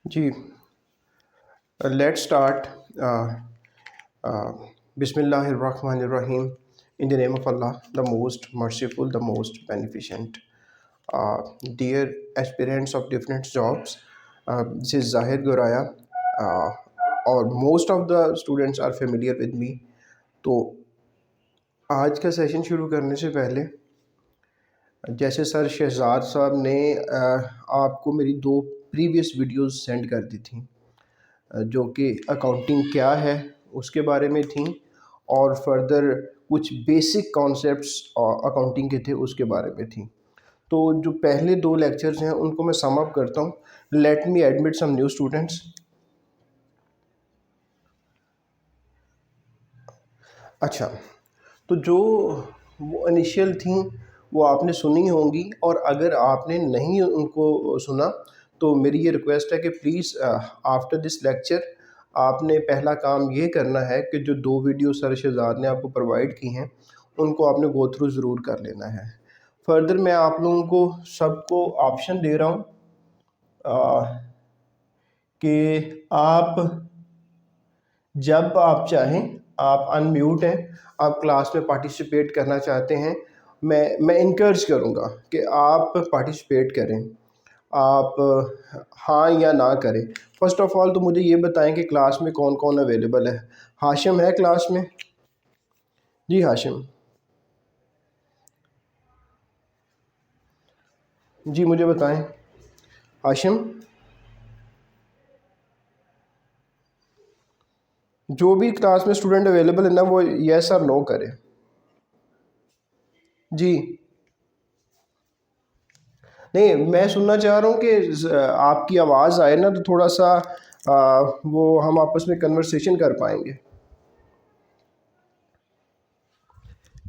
Ji, let's start. बिस्मिल्लाहिर्रहमानिर्रहीम। In the name of Allah, the most merciful, the most beneficent. Dear aspirants of different jobs, this is Zahir Goraya, or most of the students are familiar with me. तो आज का session शुरू करने से पहले, जैसे sir Shahzad साहब ने आपको मेरी 2 प्रीवियस वीडियोस सेंड कर दी थी, जो कि अकाउंटिंग क्या है उसके बारे में थी, और फर्दर कुछ बेसिक कॉन्सेप्ट्स अकाउंटिंग के थे उसके बारे में थी। तो जो पहले 2 लेक्चर्स हैं उनको मैं सम अप करता हूँ। Let me admit some new students. अच्छा, तो जो वो इनिशियल थी वो आपने सुनी होंगी, और अगर आपने नहीं उनको सुना तो मेरी ये रिक्वेस्ट है कि प्लीज़ आफ्टर दिस लेक्चर आपने पहला काम ये करना है कि जो 2 वीडियो सर शहजाद ने आपको प्रोवाइड की हैं उनको आपने गो थ्रू ज़रूर कर लेना है। फर्दर मैं आप लोगों को सबको ऑप्शन दे रहा हूँ कि आप जब आप चाहें, आप अनम्यूट हैं, आप क्लास में पार्टिसिपेट करना चाहते हैं, मैं इनकरेज करूँगा कि आप पार्टिसिपेट करें। आप हाँ या ना करें। फर्स्ट ऑफ ऑल तो मुझे ये बताएं कि क्लास में कौन कौन अवेलेबल है। हाशिम है क्लास में? जी हाशिम जी, मुझे बताएं हाशिम। जो भी क्लास में स्टूडेंट अवेलेबल है ना, वो यस और नो करे। जी नहीं, मैं सुनना चाह रहा हूँ कि आपकी आवाज़ आए ना तो थोड़ा सा वो हम आपस में कन्वर्सेशन कर पाएंगे।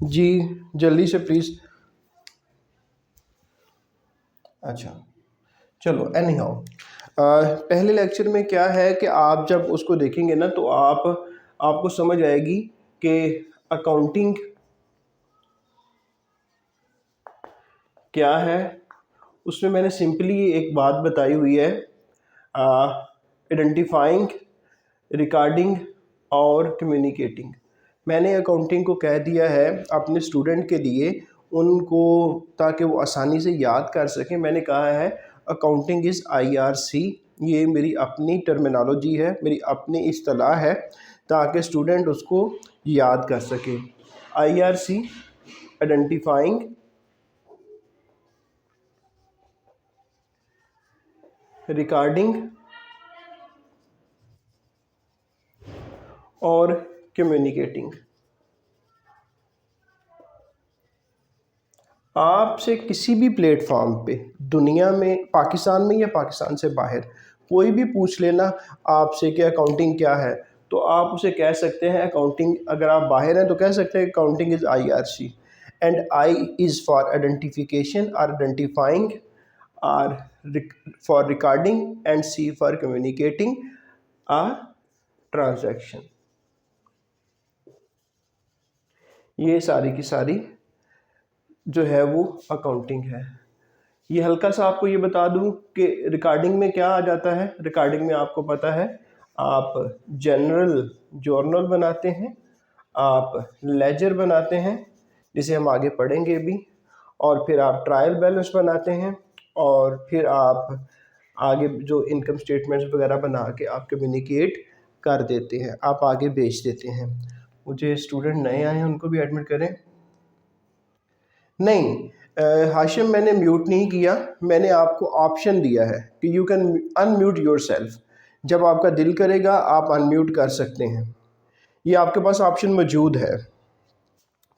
जी जल्दी से प्लीज़। अच्छा चलो, एनी हाउ पहले लेक्चर में क्या है कि आप जब उसको देखेंगे ना तो आपको समझ आएगी कि अकाउंटिंग क्या है। उसमें मैंने सिंपली एक बात बताई हुई है, आइडेंटिफाइंग, रिकॉर्डिंग और कम्युनिकेटिंग। मैंने अकाउंटिंग को कह दिया है अपने स्टूडेंट के लिए, उनको ताकि वो आसानी से याद कर सकें। मैंने कहा है अकाउंटिंग इज़ IRC। ये मेरी अपनी टर्मिनोलॉजी है, मेरी अपनी इस्तिलाह है, ताकि स्टूडेंट उसको याद कर सके। IRC, आइडेंटिफाइंग, रिकॉर्डिंग और कम्युनिकेटिंग। आपसे किसी भी प्लेटफॉर्म पे दुनिया में, पाकिस्तान में या पाकिस्तान से बाहर, कोई भी पूछ लेना आपसे कि अकाउंटिंग क्या है, तो आप उसे कह सकते हैं अकाउंटिंग। अगर आप बाहर हैं तो कह सकते हैं accounting is IRC, and I is for identification और identifying, R for recording, and C for communicating a transaction. ये सारी की सारी जो है वो अकाउंटिंग है। ये हल्का सा आपको ये बता दूं कि रिकॉर्डिंग में क्या आ जाता है। रिकॉर्डिंग में आपको पता है, आप जनरल जर्नल बनाते हैं, आप लेजर बनाते हैं जिसे हम आगे पढ़ेंगे भी, और फिर आप ट्रायल बैलेंस बनाते हैं, और फिर आप आगे जो इनकम स्टेटमेंट्स वगैरह बना के आप कम्युनिकेट कर देते हैं, आप आगे भेज देते हैं। मुझे स्टूडेंट नए आए हैं उनको भी एडमिट करें। नहीं हाशिम, मैंने म्यूट नहीं किया, मैंने आपको ऑप्शन दिया है कि you can unmute your self. जब आपका दिल करेगा आप अनम्यूट कर सकते हैं, ये आपके पास ऑप्शन मौजूद है।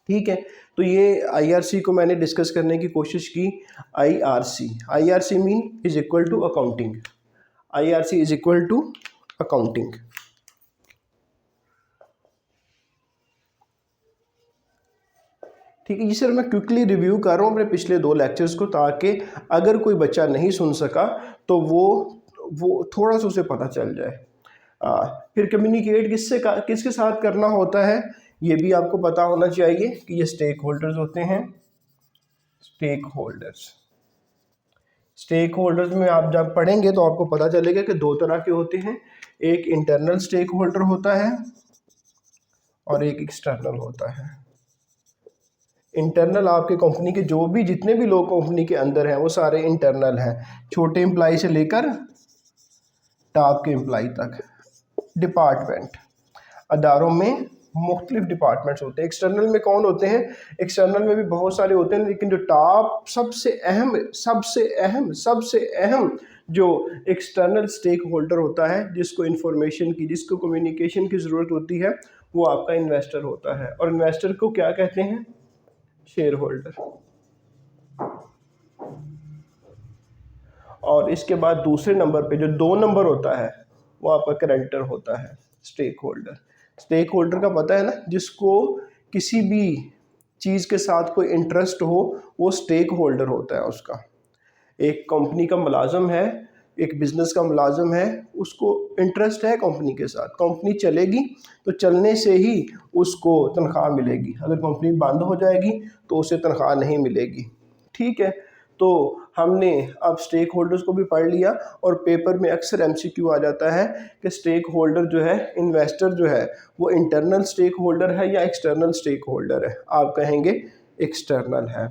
ठीक है, तो ये IRC को मैंने डिस्कस करने की कोशिश की। IRC mean is equal to accounting. IRC is equal to accounting. ठीक है जी सर, मैं क्विकली रिव्यू कर रहा हूँ अपने पिछले 2 लेक्चर्स को, ताकि अगर कोई बच्चा नहीं सुन सका तो वो थोड़ा सा उसे पता चल जाए। फिर कम्युनिकेट किसके साथ करना होता है, ये भी आपको पता होना चाहिए कि ये स्टेक होल्डर्स होते हैं। स्टेक स्टेक होल्डर्स में आप जब पढ़ेंगे तो आपको पता चलेगा कि दो तरह के होते हैं, एक इंटरनल स्टेक होल्डर होता है और एक एक्सटर्नल होता है। इंटरनल आपके कंपनी के जो भी जितने भी लोग कंपनी के अंदर हैं वो सारे इंटरनल हैं, छोटे एम्प्लाई से लेकर टॉप के एम्प्लाई तक। डिपार्टमेंट, अदारों में मुख्तलिफ डिपार्टमेंट्स होते हैं। एक्सटर्नल में कौन होते हैं? एक्सटर्नल में भी बहुत सारे होते हैं, लेकिन जो टॉप सबसे अहम जो एक्सटर्नल स्टेक होल्डर होता है, जिसको इंफॉर्मेशन की, जिसको कम्युनिकेशन की ज़रूरत होती है, वो आपका इन्वेस्टर होता है। और इन्वेस्टर को क्या कहते हैं? Share holder. और इसके बाद दूसरे नंबर पे जो 2 नंबर होता है वो आपका क्रेडिटर होता है, स्टेक होल्डर। स्टेक होल्डर का पता है ना, जिसको किसी भी चीज़ के साथ कोई इंटरेस्ट हो वो स्टेक होल्डर होता है उसका। एक कंपनी का मुलाजम है, एक बिज़नेस का मुलाजम है, उसको इंटरेस्ट है कंपनी के साथ। कंपनी चलेगी तो चलने से ही उसको तनख्वाह मिलेगी, अगर कंपनी बंद हो जाएगी तो उसे तनख्वाह नहीं मिलेगी। ठीक है, तो हमने अब स्टेक होल्डर्स को भी पढ़ लिया। और पेपर में अक्सर एमसीक्यू आ जाता है कि स्टेक होल्डर जो है, इन्वेस्टर जो है, वो इंटरनल स्टेक होल्डर है या एक्सटर्नल स्टेक होल्डर है। आप कहेंगे एक्सटर्नल है।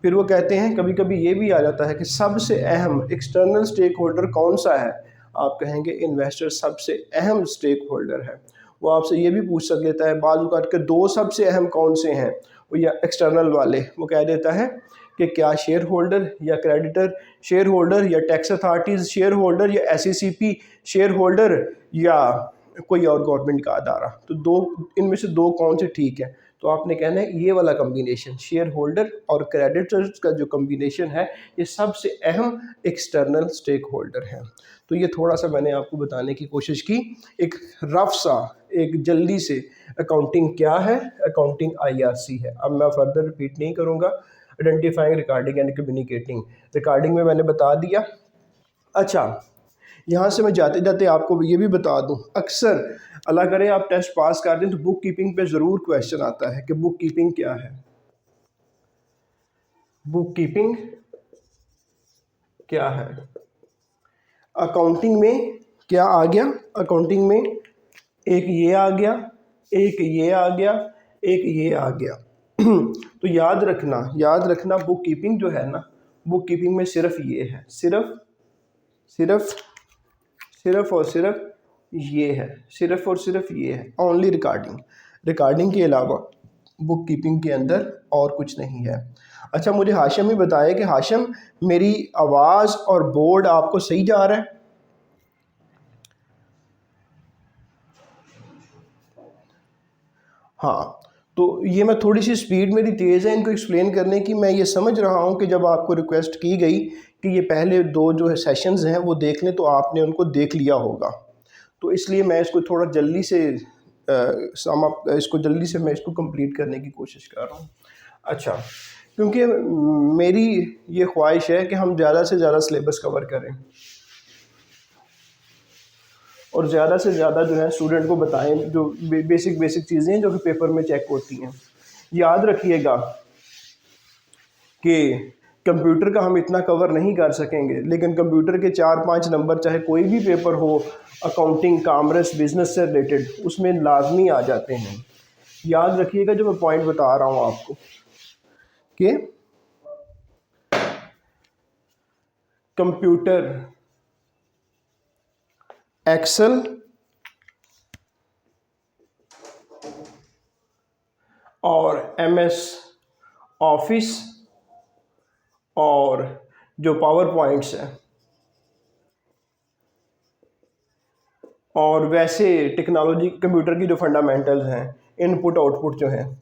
फिर वो कहते हैं, कभी कभी ये भी आ जाता है कि सबसे अहम एक्सटर्नल स्टेक होल्डर कौन सा है? आप कहेंगे इन्वेस्टर सबसे अहम स्टेक होल्डर है। वो आपसे ये भी पूछ सक लेता है बाजू काट के, दो सबसे अहम कौन से हैं? वो या एक्सटर्नल वाले, वो कह देता है कि क्या शेयर होल्डर या क्रेडिटर शेयर होल्डर या टैक्स अथॉरिटीज़ शेयर होल्डर या एसईसीपी शेयर होल्डर या कोई और गवर्नमेंट का अदारा। तो दो इनमें से दो कौन से ठीक है? तो आपने कहना है ये वाला कम्बिनेशन, शेयर होल्डर और क्रेडिटर्स का जो कम्बिनेशन है, ये सबसे अहम एक्सटर्नल स्टेक होल्डर है। तो ये थोड़ा सा मैंने आपको बताने की कोशिश की, एक रफ सा, एक जल्दी से, अकाउंटिंग क्या है, अकाउंटिंग आईआरसी है। अब मैं फर्दर रिपीट नहीं करूँगा। Identifying, recording and communicating. Recording में मैंने बता दिया। अच्छा, यहाँ से मैं जाते जाते आपको ये भी बता दूं, अक्सर अल्लाह करे आप टेस्ट पास कर दें तो बुक कीपिंग पे ज़रूर क्वेश्चन आता है कि बुक कीपिंग क्या है। बुक कीपिंग क्या है? अकाउंटिंग में क्या आ गया? अकाउंटिंग में एक ये आ गया, एक ये आ गया, एक ये आ गया। तो याद रखना बुक कीपिंग जो है ना, बुक कीपिंग में सिर्फ ये है, सिर्फ और सिर्फ ये है, सिर्फ और सिर्फ ये है, ओनली रिकॉर्डिंग के अलावा बुक कीपिंग के अंदर और कुछ नहीं है। अच्छा, मुझे हाशिम भी बताया कि हाशिम, मेरी आवाज़ और बोर्ड आपको सही जा रहा है? हाँ, तो ये मैं थोड़ी सी स्पीड मेरी तेज़ है इनको एक्सप्लेन करने की। मैं ये समझ रहा हूँ कि जब आपको रिक्वेस्ट की गई कि ये पहले दो जो है सेशंस हैं वो देख लें, तो आपने उनको देख लिया होगा, तो इसलिए मैं इसको थोड़ा जल्दी से मैं इसको कंप्लीट करने की कोशिश कर रहा हूँ। अच्छा, क्योंकि मेरी ये ख्वाहिश है कि हम ज़्यादा से ज़्यादा सिलेबस कवर करें और ज़्यादा से ज़्यादा जो है स्टूडेंट को बताएं जो बेसिक चीज़ें जो कि पेपर में चेक होती हैं। याद रखिएगा कि कंप्यूटर का हम इतना कवर नहीं कर सकेंगे, लेकिन कंप्यूटर के 4-5 नंबर चाहे कोई भी पेपर हो, अकाउंटिंग, कॉमर्स, बिजनेस से रिलेटेड, उसमें लाजमी आ जाते हैं। याद रखिएगा जो मैं पॉइंट बता रहा हूँ आपको कि कंप्यूटर, एक्सेल और एमएस ऑफिस और जो पावर पॉइंट्स हैं और वैसे टेक्नोलॉजी कंप्यूटर की जो फंडामेंटल्स हैं, इनपुट आउटपुट जो हैं,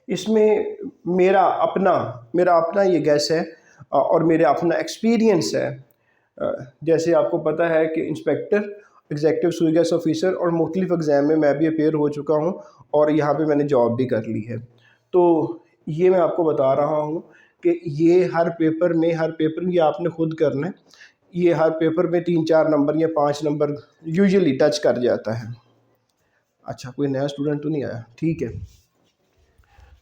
इसमें मेरा अपना ये गैस है और मेरा अपना एक्सपीरियंस है। जैसे आपको पता है कि इंस्पेक्टर, एग्जेक्टिव सुई गैस ऑफिसर और मुख्तलिफ एग्ज़ाम में मैं भी अपेयर हो चुका हूँ और यहाँ पे मैंने जॉब भी कर ली है। तो ये मैं आपको बता रहा हूँ कि ये हर पेपर में ये आपने खुद करना है, ये हर पेपर में 3-4 नंबर या 5 नंबर यूजुअली टच कर जाता है। अच्छा, कोई नया स्टूडेंट तो नहीं आया? ठीक है।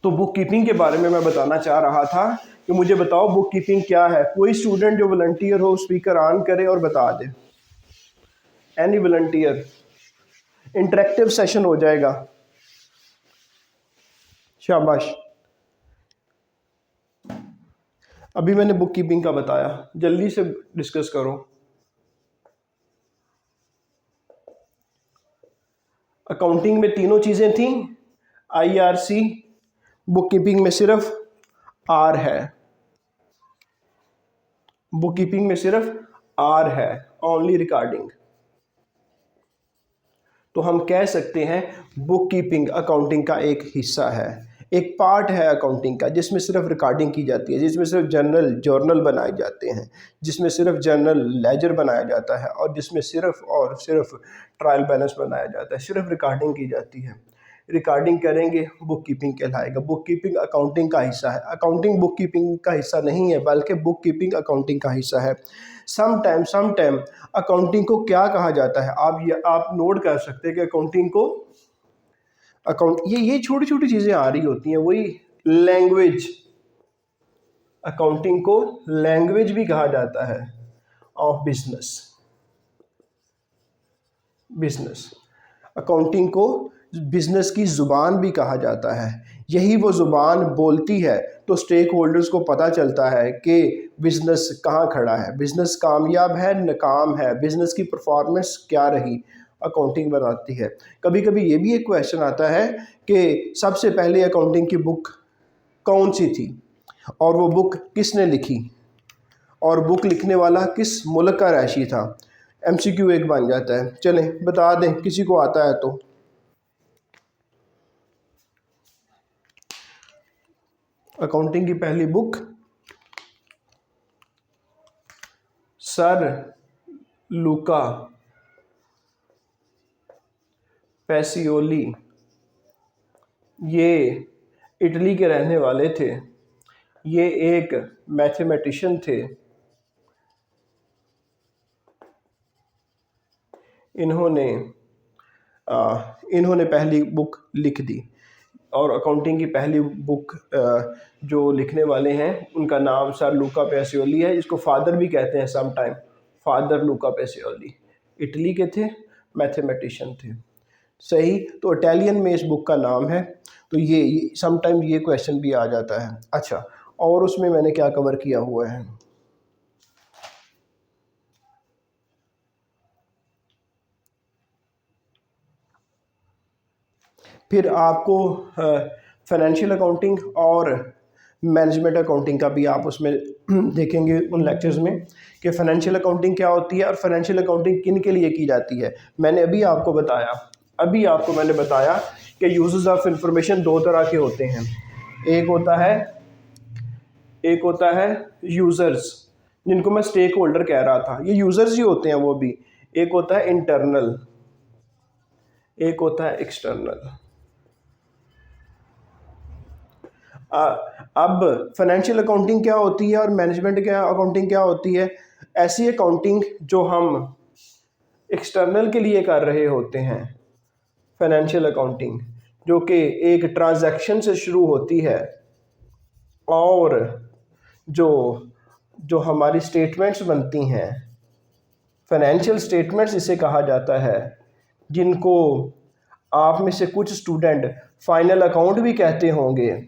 तो बुक कीपिंग के बारे में मैं बताना चाह रहा था कि मुझे बताओ बुक कीपिंग क्या है। कोई स्टूडेंट जो वॉलंटियर हो स्पीकर ऑन करे और बता दे। एनी वॉलंटियर, इंटरेक्टिव सेशन हो जाएगा। शाबाश। अभी मैंने बुक कीपिंग का बताया, जल्दी से डिस्कस करो। अकाउंटिंग में तीनों चीज़ें थी, IRC, बुक कीपिंग में सिर्फ R है। बुक कीपिंग में सिर्फ R है, ओनली रिकॉर्डिंग। तो हम कह सकते हैं बुक कीपिंग अकाउंटिंग का एक हिस्सा है, एक पार्ट है अकाउंटिंग का, जिसमें सिर्फ रिकॉर्डिंग की जाती है, जिसमें सिर्फ जर्नल बनाए जाते हैं, जिसमें सिर्फ जर्नल लेजर बनाया जाता है, और जिसमें सिर्फ और सिर्फ ट्रायल बैलेंस बनाया जाता है, सिर्फ रिकॉर्डिंग की जाती है। रिकॉर्डिंग करेंगे, बुक कीपिंग कहलाएगा। बुक कीपिंग अकाउंटिंग का हिस्सा है। अकाउंटिंग बुक कीपिंग का हिस्सा नहीं है, बल्कि बुक कीपिंग अकाउंटिंग का हिस्सा है। सम टाइम अकाउंटिंग को क्या कहा जाता है, आप नोट कर सकते हैं कि अकाउंटिंग को ये छोटी छोटी चीज़ें आ रही होती हैं, वही लैंग्वेज। अकाउंटिंग को लैंग्वेज भी कहा जाता है ऑफ बिजनेस। अकाउंटिंग को बिजनेस की ज़ुबान भी कहा जाता है। यही वो ज़ुबान बोलती है तो स्टेक होल्डर्स को पता चलता है कि बिज़नेस कहाँ खड़ा है, बिज़नेस कामयाब है, नाकाम है, बिज़नेस की परफॉर्मेंस क्या रही, अकाउंटिंग बनाती है। कभी कभी ये भी एक क्वेश्चन आता है कि सबसे पहले अकाउंटिंग की बुक कौन सी थी, और वो बुक किसने लिखी, और बुक लिखने वाला किस मुल्क का रहायशी था। MCQ एक बन जाता है। चलें बता दें, किसी को आता है तो। अकाउंटिंग की पहली बुक सर लूका पैसियोली, ये इटली के रहने वाले थे। ये एक मैथमेटिशियन थे। इन्होंने पहली बुक लिख दी, और अकाउंटिंग की पहली बुक जो लिखने वाले हैं उनका नाम सर लूका पैसियोली है, जिसको फादर भी कहते हैं सम टाइम, फादर लूका पैसियोली। इटली के थे, मैथमेटिशियन थे। सही, तो इटालियन में इस बुक का नाम है। तो ये सम टाइम ये क्वेश्चन भी आ जाता है। अच्छा, और उसमें मैंने क्या कवर किया हुआ है, फिर आपको फाइनेंशियल अकाउंटिंग और मैनेजमेंट अकाउंटिंग का भी आप उसमें देखेंगे उन लेक्चर्स में कि फाइनेंशियल अकाउंटिंग क्या होती है और फाइनेंशियल अकाउंटिंग किन के लिए की जाती है। मैंने अभी आपको मैंने बताया कि यूजेस ऑफ इंफॉर्मेशन दो तरह के होते हैं। एक होता है यूज़र्स, जिनको मैं स्टेक होल्डर कह रहा था, ये यूज़र्स ही होते हैं वो भी। एक होता है इंटरनल, एक होता है एक्सटर्नल। अब फाइनेंशियल अकाउंटिंग क्या होती है और मैनेजमेंट क्या अकाउंटिंग क्या होती है। ऐसी अकाउंटिंग जो हम एक्सटर्नल के लिए कर रहे होते हैं, फाइनेंशियल अकाउंटिंग जो कि एक ट्रांजैक्शन से शुरू होती है, और जो जो हमारी स्टेटमेंट्स बनती हैं, फाइनेंशियल स्टेटमेंट्स इसे कहा जाता है, जिनको आप में से कुछ स्टूडेंट फाइनल अकाउंट भी कहते होंगे,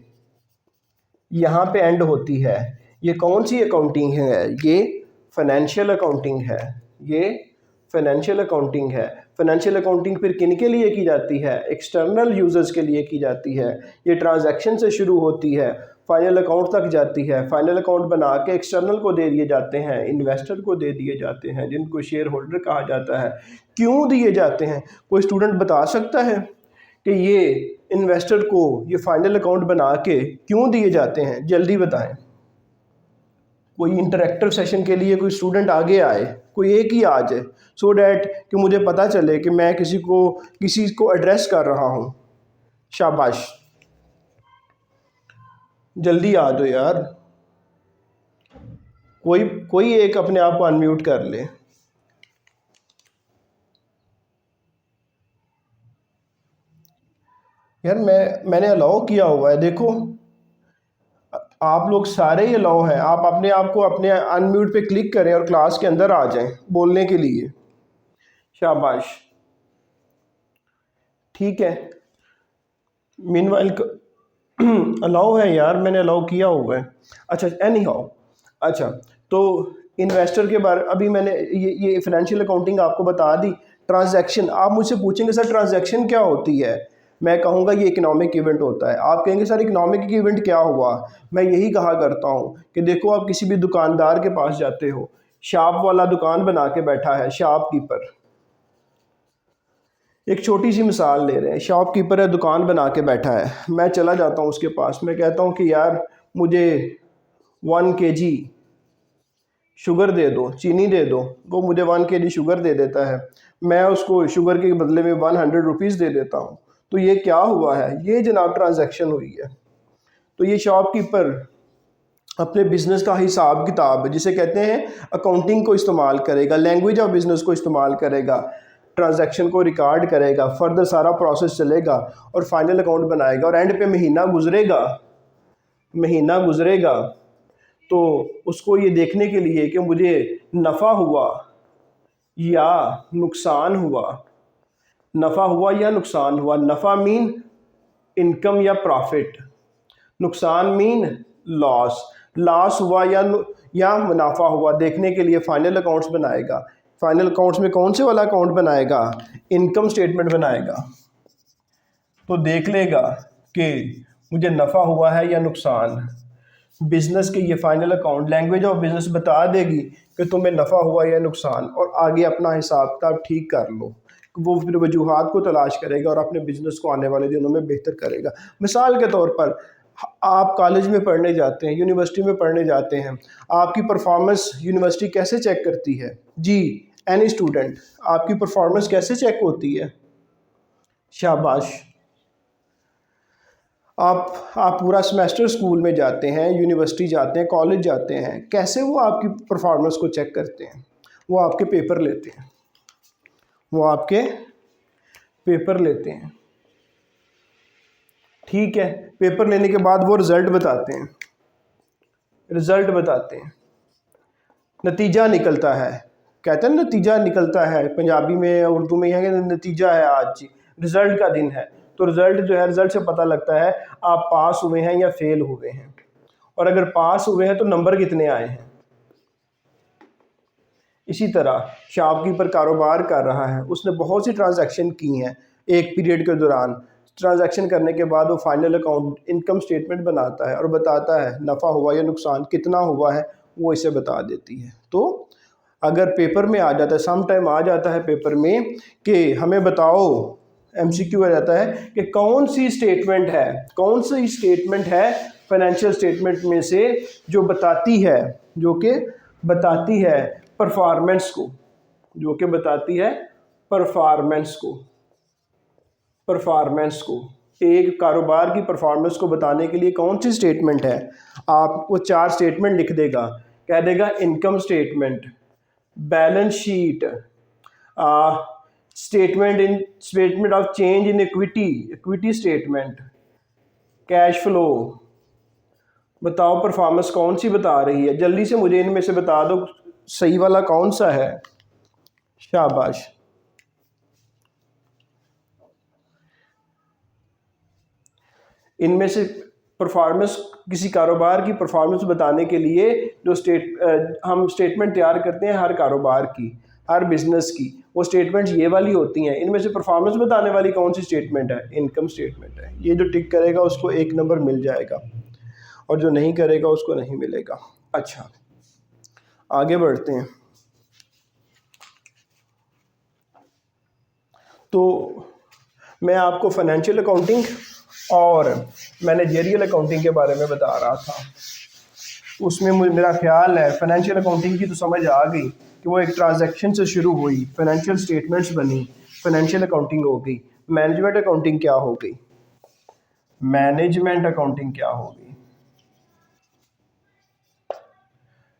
यहाँ पे एंड होती है। ये कौन सी अकाउंटिंग है, ये फाइनेंशियल अकाउंटिंग है। ये फाइनेंशियल अकाउंटिंग है। फाइनेंशियल अकाउंटिंग फिर किन के लिए की जाती है, एक्सटर्नल यूजर्स के लिए की जाती है। ये ट्रांजैक्शन से शुरू होती है, फाइनल अकाउंट तक जाती है। फाइनल अकाउंट बना के एक्सटर्नल को दे दिए जाते हैं, इन्वेस्टर को दे दिए जाते हैं, जिनको शेयर होल्डर कहा जाता है। क्यों दिए जाते हैं, कोई स्टूडेंट बता सकता है कि ये इन्वेस्टर को ये फाइनल अकाउंट बना के क्यों दिए जाते हैं, जल्दी बताएं। कोई इंटरेक्टिव सेशन के लिए कोई स्टूडेंट आगे आए, कोई एक ही आ जाए, सो डैट कि मुझे पता चले कि मैं किसी को एड्रेस कर रहा हूँ। शाबाश, जल्दी आ जाओ यार। कोई एक अपने आप को अनम्यूट कर ले। यार मैंने अलाउ किया हुआ है, देखो आप लोग सारे ही अलाउ हैं। आप अपने आप को अपने अनम्यूट पे क्लिक करें और क्लास के अंदर आ जाएं बोलने के लिए। शाबाश, ठीक है। मीनवाइल अलाउ है यार, मैंने अलाउ किया हुआ है। अच्छा, एनी हाउ, अच्छा तो इन्वेस्टर के बारे अभी मैंने ये फाइनेंशियल अकाउंटिंग आपको बता दी। ट्रांजैक्शन, आप मुझसे पूछेंगे सर ट्रांजैक्शन क्या होती है, मैं कहूँगा ये इकोनॉमिक इवेंट होता है। आप कहेंगे सर इकोनॉमिक इवेंट क्या हुआ, मैं यही कहा करता हूँ कि देखो आप किसी भी दुकानदार के पास जाते हो, शॉप वाला दुकान बना के बैठा है, शॉपकीपर, एक छोटी सी मिसाल ले रहे हैं, शॉपकीपर है, दुकान बना के बैठा है। मैं चला जाता हूँ उसके पास, मैं कहता हूँ कि यार मुझे 1 kg शुगर दे दो, चीनी दे दो। वो मुझे 1 kg शुगर दे देता है, मैं उसको शुगर के बदले में 100 रुपीज़ दे देता हूँ। तो ये क्या हुआ है, ये जनाब ट्रांजैक्शन हुई है। तो ये शॉपकीपर अपने बिजनेस का हिसाब किताब जिसे कहते हैं अकाउंटिंग को इस्तेमाल करेगा, लैंग्वेज ऑफ बिजनेस को इस्तेमाल करेगा, ट्रांजैक्शन को रिकॉर्ड करेगा, फर्दर सारा प्रोसेस चलेगा और फाइनल अकाउंट बनाएगा। और एंड पे महीना गुजरेगा तो उसको ये देखने के लिए कि मुझे नफ़ा हुआ या नुकसान हुआ, नफ़ा हुआ या नुकसान हुआ। नफ़ा मीन इनकम या प्रॉफिट, नुकसान मीन लॉस हुआ या मुनाफा हुआ, देखने के लिए फाइनल अकाउंट्स बनाएगा। फाइनल अकाउंट्स में कौन से वाला अकाउंट बनाएगा, इनकम स्टेटमेंट बनाएगा। तो देख लेगा कि मुझे नफ़ा हुआ है या नुकसान। बिजनेस के ये final account language of business बता देगी कि तुम्हें नफ़ा हुआ या नुकसान, और आगे अपना हिसाब किताब ठीक कर लो। वो फिर वजूहात को तलाश करेगा और अपने बिजनेस को आने वाले दिनों में बेहतर करेगा। मिसाल के तौर पर आप कॉलेज में पढ़ने जाते हैं, यूनिवर्सिटी में पढ़ने जाते हैं, आपकी परफॉर्मेंस यूनिवर्सिटी कैसे चेक करती है जी, एनी स्टूडेंट, आपकी परफॉर्मेंस कैसे चेक होती है? शाबाश। आप पूरा सेमेस्टर स्कूल में जाते हैं, यूनिवर्सिटी जाते हैं, कॉलेज जाते हैं, कैसे वो आपकी परफॉर्मेंस को चेक करते हैं? वो आपके पेपर लेते हैं, वो आपके पेपर लेते हैं, ठीक है। पेपर लेने के बाद वो रिज़ल्ट बताते हैं, नतीजा निकलता है, कहते हैं नतीजा निकलता है, पंजाबी में उर्दू में यह नतीजा है, आज रिज़ल्ट का दिन है। तो रिज़ल्ट जो है, रिज़ल्ट से पता लगता है आप पास हुए हैं या फेल हुए हैं, और अगर पास हुए हैं तो नंबर कितने आए हैं। इसी तरह शॉपकीपर कारोबार कर रहा है, उसने बहुत सी ट्रांजैक्शन की हैं एक पीरियड के दौरान। ट्रांजैक्शन करने के बाद वो फाइनल अकाउंट इनकम स्टेटमेंट बनाता है और बताता है नफ़ा हुआ या नुकसान कितना हुआ है, वो इसे बता देती है। तो अगर पेपर में आ जाता है, सम टाइम आ जाता है पेपर में कि हमें बताओ, MCQ आ जाता है कि कौन सी स्टेटमेंट है फाइनेंशियल स्टेटमेंट में से जो बताती है परफॉर्मेंस को, एक कारोबार की परफॉर्मेंस को बताने के लिए कौन सी स्टेटमेंट है। आप वो 4 स्टेटमेंट लिख देगा, कह देगा income statement, balance sheet, statement of change in equity statement, cash flow. बताओ परफॉर्मेंस कौन सी बता रही है, जल्दी से मुझे इनमें से बता दो सही वाला कौन सा है। शाबाश। इनमें से परफॉर्मेंस, किसी कारोबार की परफॉर्मेंस बताने के लिए जो हम स्टेटमेंट तैयार करते हैं हर कारोबार की, हर बिजनेस की, वो स्टेटमेंट्स ये वाली होती हैं। इनमें से परफॉर्मेंस बताने वाली कौन सी स्टेटमेंट है, इनकम स्टेटमेंट है। ये जो टिक करेगा उसको 1 नंबर मिल जाएगा, और जो नहीं करेगा उसको नहीं मिलेगा। अच्छा, आगे बढ़ते हैं। तो मैं आपको फाइनेंशियल अकाउंटिंग और मैनेजरियल अकाउंटिंग के बारे में बता रहा था। उसमें मेरा ख्याल है फाइनेंशियल अकाउंटिंग की तो समझ आ गई कि वो एक ट्रांजैक्शन से शुरू हुई, फाइनेंशियल स्टेटमेंट्स बनी, फाइनेंशियल अकाउंटिंग हो गई। मैनेजमेंट अकाउंटिंग क्या हो गई?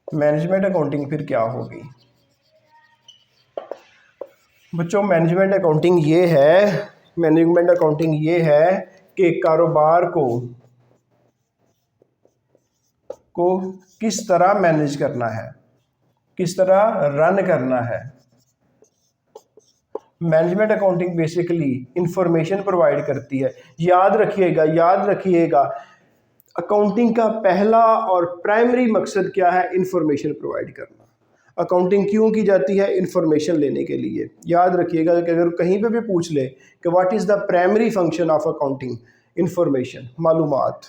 मैनेजमेंट अकाउंटिंग फिर क्या होगी बच्चों? मैनेजमेंट अकाउंटिंग ये है कि कारोबार को किस तरह मैनेज करना है, किस तरह रन करना है। Management accounting basically information provide करती है। याद रखिएगा, अकाउंटिंग का पहला और प्राइमरी मकसद क्या है? इंफॉर्मेशन प्रोवाइड करना। अकाउंटिंग क्यों की जाती है? इंफॉर्मेशन लेने के लिए। याद रखिएगा कि अगर कहीं पे भी पूछ ले कि what is the primary function of accounting, information, मालूमात।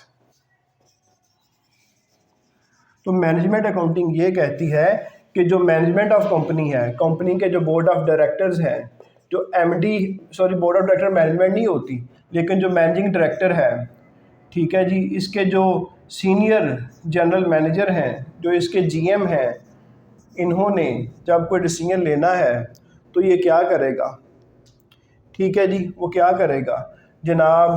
तो मैनेजमेंट अकाउंटिंग ये कहती है कि जो मैनेजमेंट ऑफ कंपनी है, कंपनी के जो बोर्ड ऑफ डायरेक्टर्स हैं, जो MD, sorry board of director management नहीं होती, लेकिन जो मैनेजिंग डायरेक्टर है, ठीक है जी, इसके जो सीनियर जनरल मैनेजर हैं, जो इसके जीएम हैं, इन्होंने जब कोई डिसीजन लेना है तो ये क्या करेगा? ठीक है जी, वो क्या करेगा जनाब?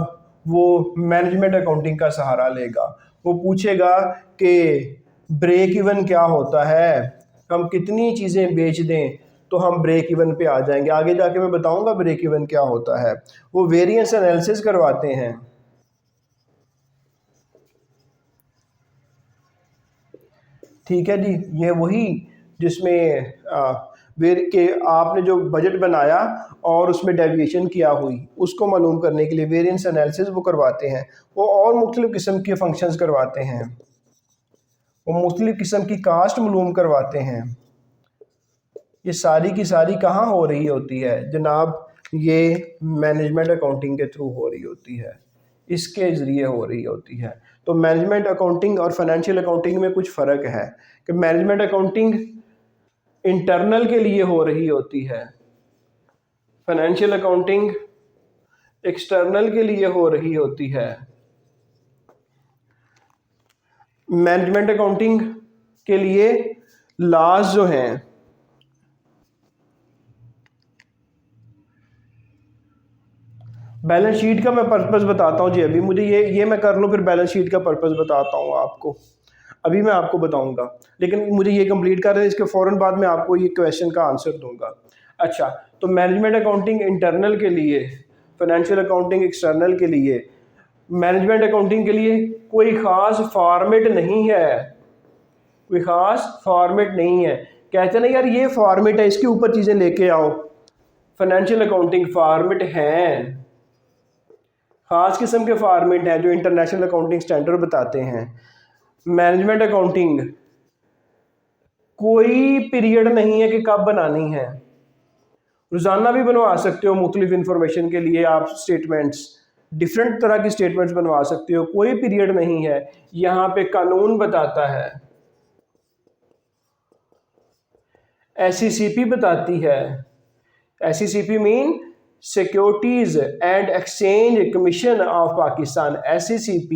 वो मैनेजमेंट अकाउंटिंग का सहारा लेगा। वो पूछेगा कि ब्रेक इवन क्या होता है, हम कितनी चीज़ें बेच दें तो हम ब्रेक इवन पे आ जाएंगे। आगे जाके मैं बताऊंगा ब्रेक इवन क्या होता है। वो वेरिएंस एनालिसिस करवाते हैं। ठीक है जी, ये वही जिसमें वेर के आपने जो बजट बनाया और उसमें डेविएशन किया हुई, उसको मालूम करने के लिए वेरिएंस एनालिसिस वो करवाते हैं। वो और मुख्तलिफ़ किस्म के फंक्शंस करवाते हैं, वो मुख्तलिफ़ किस्म की कास्ट मालूम करवाते हैं। ये सारी की सारी कहाँ हो रही होती है जनाब? ये मैनेजमेंट अकाउंटिंग के थ्रू हो रही होती है, इसके ज़रिए हो रही होती है। तो मैनेजमेंट अकाउंटिंग और फाइनेंशियल अकाउंटिंग में कुछ फ़र्क है कि मैनेजमेंट अकाउंटिंग इंटरनल के लिए हो रही होती है, फाइनेंशियल अकाउंटिंग एक्सटर्नल के लिए हो रही होती है। मैनेजमेंट अकाउंटिंग के लिए लॉज जो हैं, बैलेंस शीट का मैं पर्पस बताता हूँ जी। अभी मुझे ये मैं कर लूँ, फिर बैलेंस शीट का पर्पस बताता हूँ आपको। अभी मैं आपको बताऊंगा, लेकिन मुझे ये कंप्लीट कर रहे हैं, इसके फ़ौरन बाद मैं आपको ये क्वेश्चन का आंसर दूंगा। अच्छा, तो मैनेजमेंट अकाउंटिंग इंटरनल के लिए, फाइनेंशियल अकाउंटिंग एक्सटर्नल के लिए। मैनेजमेंट अकाउंटिंग के लिए कोई ख़ास फॉर्मेट नहीं है, कोई ख़ास फॉर्मेट नहीं है। कहते ना यार ये फॉर्मेट है, इसके ऊपर चीज़ें लेके आओ। फाइनेंशियल अकाउंटिंग फॉर्मेट हैं, ख़ास किस्म के फॉर्मेट हैं जो इंटरनेशनल अकाउंटिंग स्टैंडर्ड बताते हैं। मैनेजमेंट अकाउंटिंग कोई पीरियड नहीं है कि कब बनानी है, रोज़ाना भी बनवा सकते हो। मुख्तलिफ इंफॉर्मेशन के लिए आप स्टेटमेंट्स, डिफरेंट तरह की स्टेटमेंट्स बनवा सकते हो, कोई पीरियड नहीं है। यहाँ पे कानून बताता है, SECP बताती है। SECP mean securities and exchange commission of Pakistan. SECP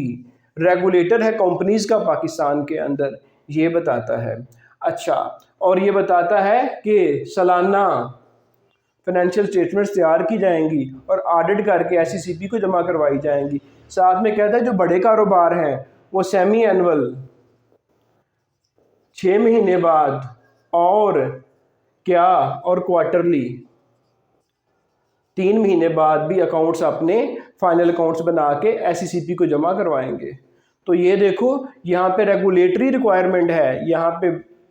regulator है कंपनीज का पाकिस्तान के अंदर, ये बताता है। अच्छा, और ये बताता है कि सालाना फाइनेंशियल स्टेटमेंट्स तैयार की जाएंगी और ऑडिट करके SECP को जमा करवाई जाएंगी। साथ में कहता है जो बड़े कारोबार हैं वो सेमी एनुअल 6 महीने बाद, और क्या, और क्वार्टरली 3 महीने बाद भी अकाउंट्स अपने फाइनल अकाउंट्स बना के SECP को जमा करवाएंगे। तो ये देखो यहाँ पे रेगुलेटरी रिक्वायरमेंट है, यहाँ पे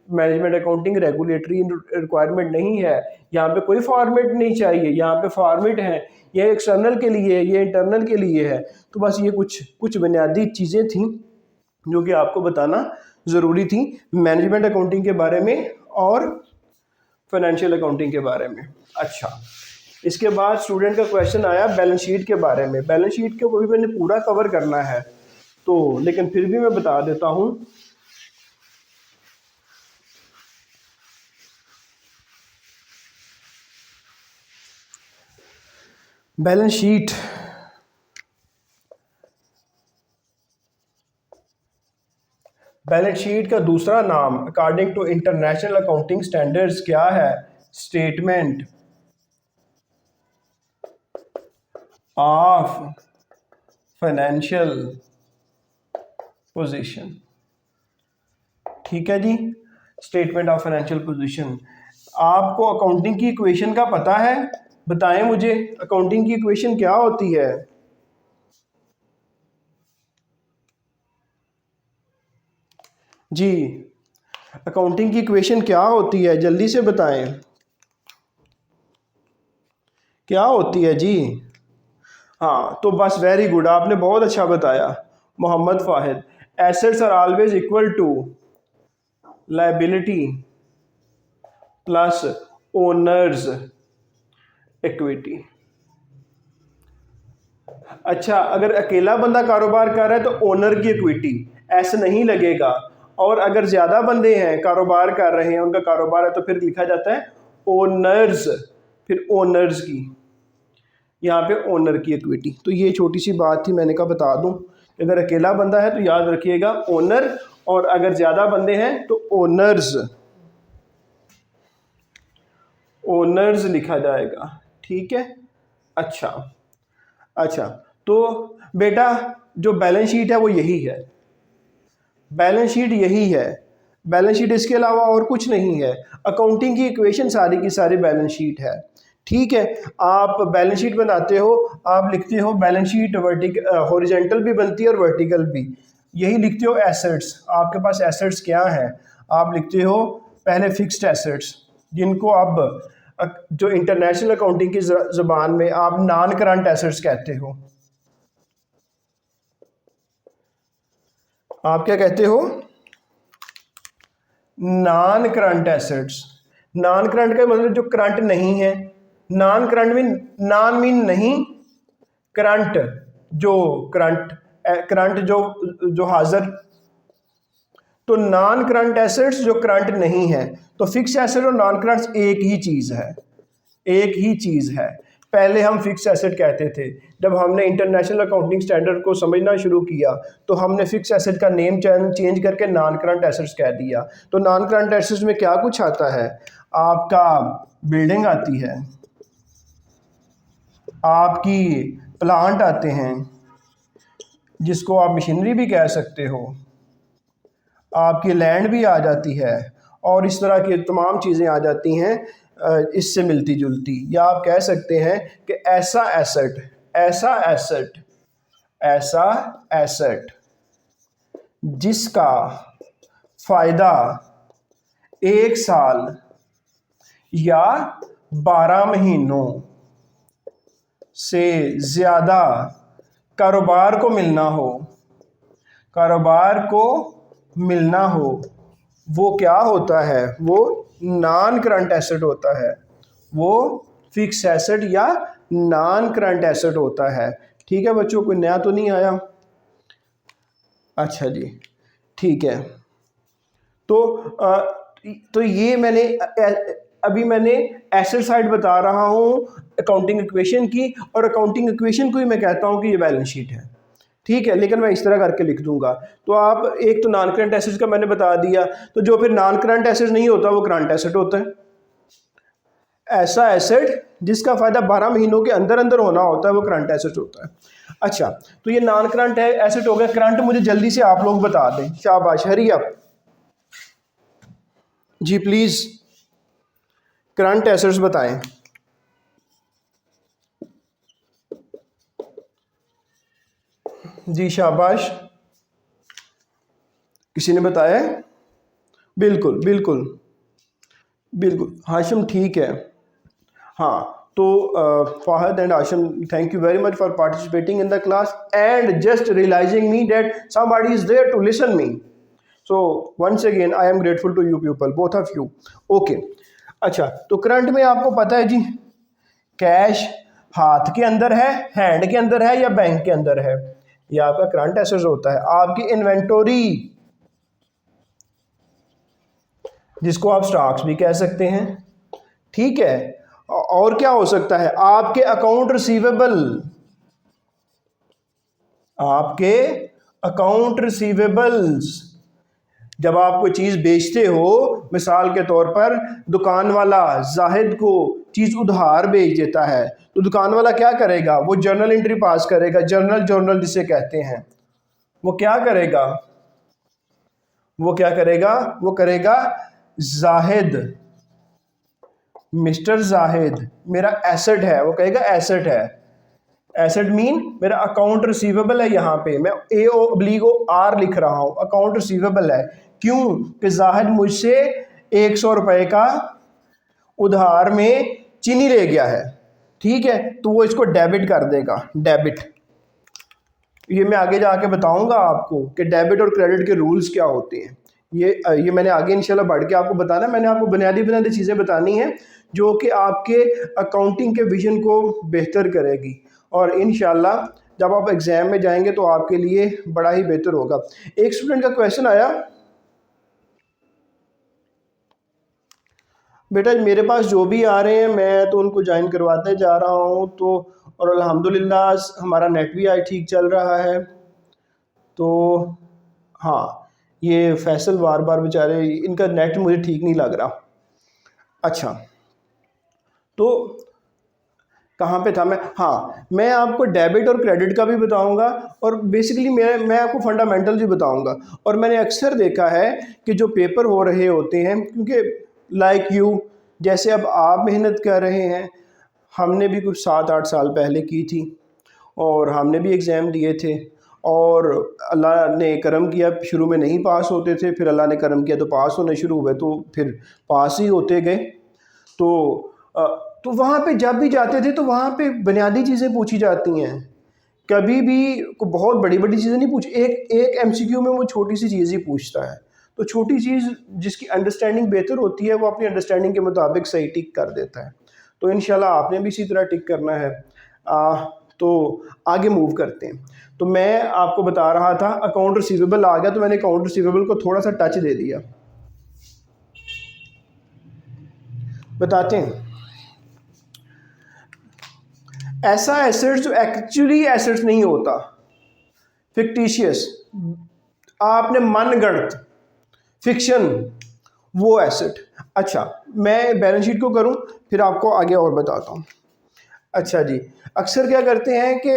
मैनेजमेंट अकाउंटिंग रेगुलेटरी रिक्वायरमेंट नहीं है। यहाँ पे कोई फॉर्मेट नहीं चाहिए, यहाँ पे फॉर्मेट है। ये एक्सटर्नल के लिए है, ये इंटरनल के लिए है। तो बस ये कुछ बुनियादी चीज़ें थी जो कि आपको बताना ज़रूरी थी मैनेजमेंट अकाउंटिंग के बारे में और फाइनेंशियल अकाउंटिंग के बारे में। अच्छा, इसके बाद स्टूडेंट का क्वेश्चन आया बैलेंस शीट के बारे में। बैलेंस शीट को भी मैंने पूरा कवर करना है, तो लेकिन फिर भी मैं बता देता हूँ। बैलेंस शीट का दूसरा नाम according to international accounting standards क्या है? Statement of financial position. ठीक है जी, स्टेटमेंट ऑफ फाइनेंशियल पोजीशन। आपको अकाउंटिंग की इक्वेशन का पता है? बताएं मुझे, अकाउंटिंग की इक्वेशन क्या होती है? जी, अकाउंटिंग की इक्वेशन क्या होती है, जल्दी से बताएं, क्या होती है जी। हाँ तो बस वेरी गुड, आपने बहुत अच्छा बताया Mohammad Fahid. Assets are always equal to liability plus owners equity. अच्छा, अगर अकेला बंदा कारोबार कर रहा है तो ओनर की इक्विटी ऐसे नहीं लगेगा, और अगर ज़्यादा बंदे हैं कारोबार कर रहे हैं, उनका कारोबार है, तो फिर लिखा जाता है ओनर्स, फिर ओनर्स की, यहाँ पे ओनर की इक्विटी। तो ये छोटी सी बात थी, मैंने कहा बता दूं। अगर अकेला बंदा है तो याद रखिएगा ओनर, और अगर ज़्यादा बंदे हैं तो ओनर्स, ओनर्स लिखा जाएगा। ठीक है। अच्छा, अच्छा, तो बेटा जो बैलेंस शीट है वो यही है, बैलेंस शीट यही है, बैलेंस शीट इसके अलावा और कुछ नहीं है। अकाउंटिंग की इक्वेशन सारी की सारी बैलेंस शीट है। ठीक है। आप बैलेंस शीट बनाते हो, आप लिखते हो बैलेंस शीट वर्टिकल हॉरिजॉन्टल भी बनती है और वर्टिकल भी। यही लिखते हो एसेट्स, आपके पास एसेट्स क्या हैं, आप लिखते हो पहले फिक्स्ड एसेट्स, जिनको अब जो इंटरनेशनल अकाउंटिंग की ज़बान में आप नॉन करंट एसेट्स कहते हो। आप क्या कहते हो? Non current assets. Non current का मतलब जो करंट नहीं है। Non current mean, non mean नहीं, करंट जो करंट, करंट जो जो हाजिर, तो नॉन करंट एसेट्स जो करंट नहीं है। तो फिक्स एसेट और नॉन करंट एक ही चीज़ है, एक ही चीज़ है। पहले हम फिक्स एसेट कहते थे, जब हमने इंटरनेशनल अकाउंटिंग स्टैंडर्ड को समझना शुरू किया तो हमने फिक्स एसेट का नेम चेंज करके नॉन करंट एसेट्स कह दिया। तो नॉन करंट एसेट्स में क्या कुछ आता है? आपका बिल्डिंग आती है, आपकी प्लांट आते हैं जिसको आप मशीनरी भी कह सकते हो, आपकी लैंड भी आ जाती है, और इस तरह की तमाम चीज़ें आ जाती हैं इससे मिलती जुलती। या आप कह सकते हैं कि ऐसा एसेट, ऐसा एसेट, ऐसा एसेट जिसका फ़ायदा 1 साल या 12 महीनों से ज़्यादा कारोबार को मिलना हो, कारोबार को मिलना हो, वो क्या होता है? वो नॉन करंट एसेट होता है, वो फिक्स एसेट या नॉन करंट एसेट होता है। ठीक है बच्चों, कोई नया तो नहीं आया? अच्छा जी, ठीक है। तो तो ये मैंने अभी मैंने एसेट साइड बता रहा हूँ अकाउंटिंग इक्वेशन की, और अकाउंटिंग इक्वेशन को ही मैं कहता हूँ कि ये बैलेंस शीट है। ठीक है, लेकिन मैं इस तरह करके लिख दूंगा। तो आप एक तो नॉन करंट एसेट्स का मैंने बता दिया, तो जो फिर नॉन करंट एसेट नहीं होता वो करंट एसेट होता है। ऐसा एसेट जिसका फायदा 12 महीनों के अंदर अंदर होना होता है वो करंट एसेट होता है। अच्छा, तो ये नॉन करंट है एसेट हो गया। करंट मुझे जल्दी से आप लोग बता दें, शाबाश, हरी अप जी प्लीज, करंट एसेट्स बताएं। जी शाबाश, किसी ने बताया? बिल्कुल बिल्कुल बिल्कुल, हाशिम ठीक है। हाँ, तो Fahad and Ashim, thank you very much for participating in the class and just realizing me that somebody is there to listen me. So once again I am grateful to you people, both of you. Okay, अच्छा, तो current में आपको पता है जी, cash हाथ के अंदर है, हैंड के अंदर है या बैंक के अंदर है, ये आपका करंट एसेट्स होता है। आपकी इन्वेंटोरी, जिसको आप स्टॉक्स भी कह सकते हैं। ठीक है, और क्या हो सकता है? आपके अकाउंट रिसीवेबल, आपके अकाउंट रिसीवेबल्स, जब आप कोई चीज़ बेचते हो, मिसाल के तौर पर दुकान वाला जाहिद को चीज़ उधार बेच देता है, तो दुकान वाला क्या करेगा? वो जर्नल एंट्री पास करेगा, जर्नल जिसे कहते हैं। वो क्या करेगा? वो क्या करेगा? वो करेगा जाहिद, मिस्टर जाहिद मेरा एसेट है, वो कहेगा एसेट है। एसेट मीन मेरा अकाउंट रिसीवेबल है, यहाँ पे मैं AO/OR लिख रहा हूँ, अकाउंट रिसीवेबल है। क्यों? कि जाहिद मुझसे 100 रुपये का उधार में चीनी ले गया है, ठीक है, तो वो इसको डेबिट कर देगा, डेबिट। ये मैं आगे जाके बताऊंगा आपको कि डेबिट और क्रेडिट के रूल्स क्या होते हैं। ये मैंने आगे इंशाल्लाह बढ़ के आपको बताना। मैंने आपको बुनियादी चीज़ें बतानी हैं जो कि आपके अकाउंटिंग के विजन को बेहतर करेगी, और इंशाल्लाह जब आप एग्ज़ाम में जाएंगे तो आपके लिए बड़ा ही बेहतर होगा। एक स्टूडेंट का क्वेश्चन आया, बेटा मेरे पास जो भी आ रहे हैं मैं तो उनको ज्वाइन करवाते जा रहा हूँ, तो और अल्हम्दुलिल्लाह हमारा नेट भी आज ठीक चल रहा है। तो हाँ, ये फैसल बार बार बेचारे, इनका नेट मुझे ठीक नहीं लग रहा। अच्छा, तो कहाँ पे था मैं? हाँ, मैं आपको डेबिट और क्रेडिट का भी बताऊंगा, और बेसिकली मैं आपको फंडामेंटल भी बताऊंगा। और मैंने अक्सर देखा है कि जो पेपर हो रहे होते हैं, क्योंकि लाइक यू, जैसे अब आप मेहनत कर रहे हैं, हमने भी कुछ 7-8 साल पहले की थी, और हमने भी एग्ज़ाम दिए थे, और अल्लाह ने करम किया, शुरू में नहीं पास होते थे, फिर अल्लाह ने करम किया तो पास होने शुरू हुए, तो फिर पास ही होते गए। तो वहाँ पे जब भी जाते थे तो वहाँ पे बुनियादी चीज़ें पूछी जाती हैं, कभी भी कोई बहुत बड़ी बड़ी चीज़ें नहीं पूछ, एक एक एमसीक्यू में वो छोटी सी चीज़ ही पूछता है। तो छोटी चीज़ जिसकी अंडरस्टैंडिंग बेहतर होती है वो अपनी अंडरस्टैंडिंग के मुताबिक सही टिक कर देता है। तो इंशाल्लाह आपने भी इसी तरह टिक करना है। तो आगे मूव करते हैं। तो मैं आपको बता रहा था अकाउंट रिसीवेबल आ गया, तो मैंने अकाउंट रिसीवेबल को थोड़ा सा टच दे दिया। बताते हैं, ऐसा एसेट्स जो एक्चुअली एसेट्स नहीं होता, फिक्टिशियस, आपने मनगढ़ंत, फिक्शन, वो एसेट। अच्छा, मैं बैलेंस शीट को करूं फिर आपको आगे और बताता हूं। अच्छा जी, अक्सर क्या करते हैं कि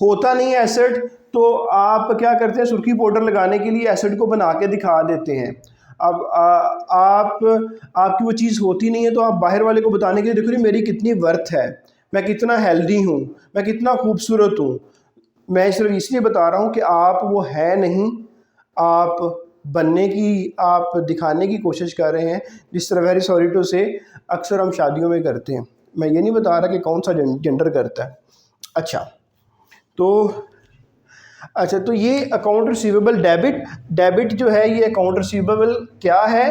होता नहीं एसेट, तो आप क्या करते हैं, सुर्खी पाउडर लगाने के लिए एसेट को बना के दिखा देते हैं। अब आपकी वो चीज़ होती नहीं है, तो आप बाहर वाले को बताने के लिए, देखो मेरी कितनी वर्थ है, मैं कितना हेल्दी हूँ, मैं कितना खूबसूरत हूँ। मैं सिर्फ इसलिए बता रहा हूँ कि आप वो है नहीं, आप बनने की, आप दिखाने की कोशिश कर रहे हैं, जिस तरह वेरी सॉरी टू से अक्सर हम शादियों में करते हैं। मैं ये नहीं बता रहा कि कौन सा जेंडर करता है। अच्छा, तो ये अकाउंट रिसीवेबल डेबिट जो है, ये अकाउंट रिसीवेबल क्या है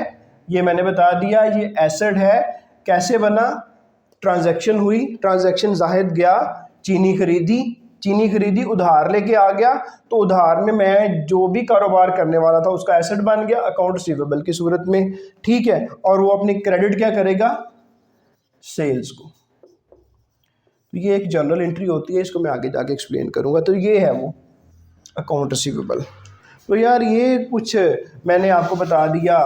ये मैंने बता दिया। ये एसेट है। कैसे बना? ट्रांजैक्शन हुई, ट्रांजैक्शन जाहिद गया, चीनी खरीदी, उधार लेके आ गया, तो उधार में मैं जो भी कारोबार करने वाला था उसका एसेट बन गया अकाउंट रिसीवेबल की सूरत में, ठीक है। और वो अपनी क्रेडिट क्या करेगा? सेल्स को। तो ये एक जनरल एंट्री होती है, इसको मैं आगे जाके एक्सप्लेन करूंगा। तो ये है वो अकाउंट रिसीवेबल। तो यार ये कुछ मैंने आपको बता दिया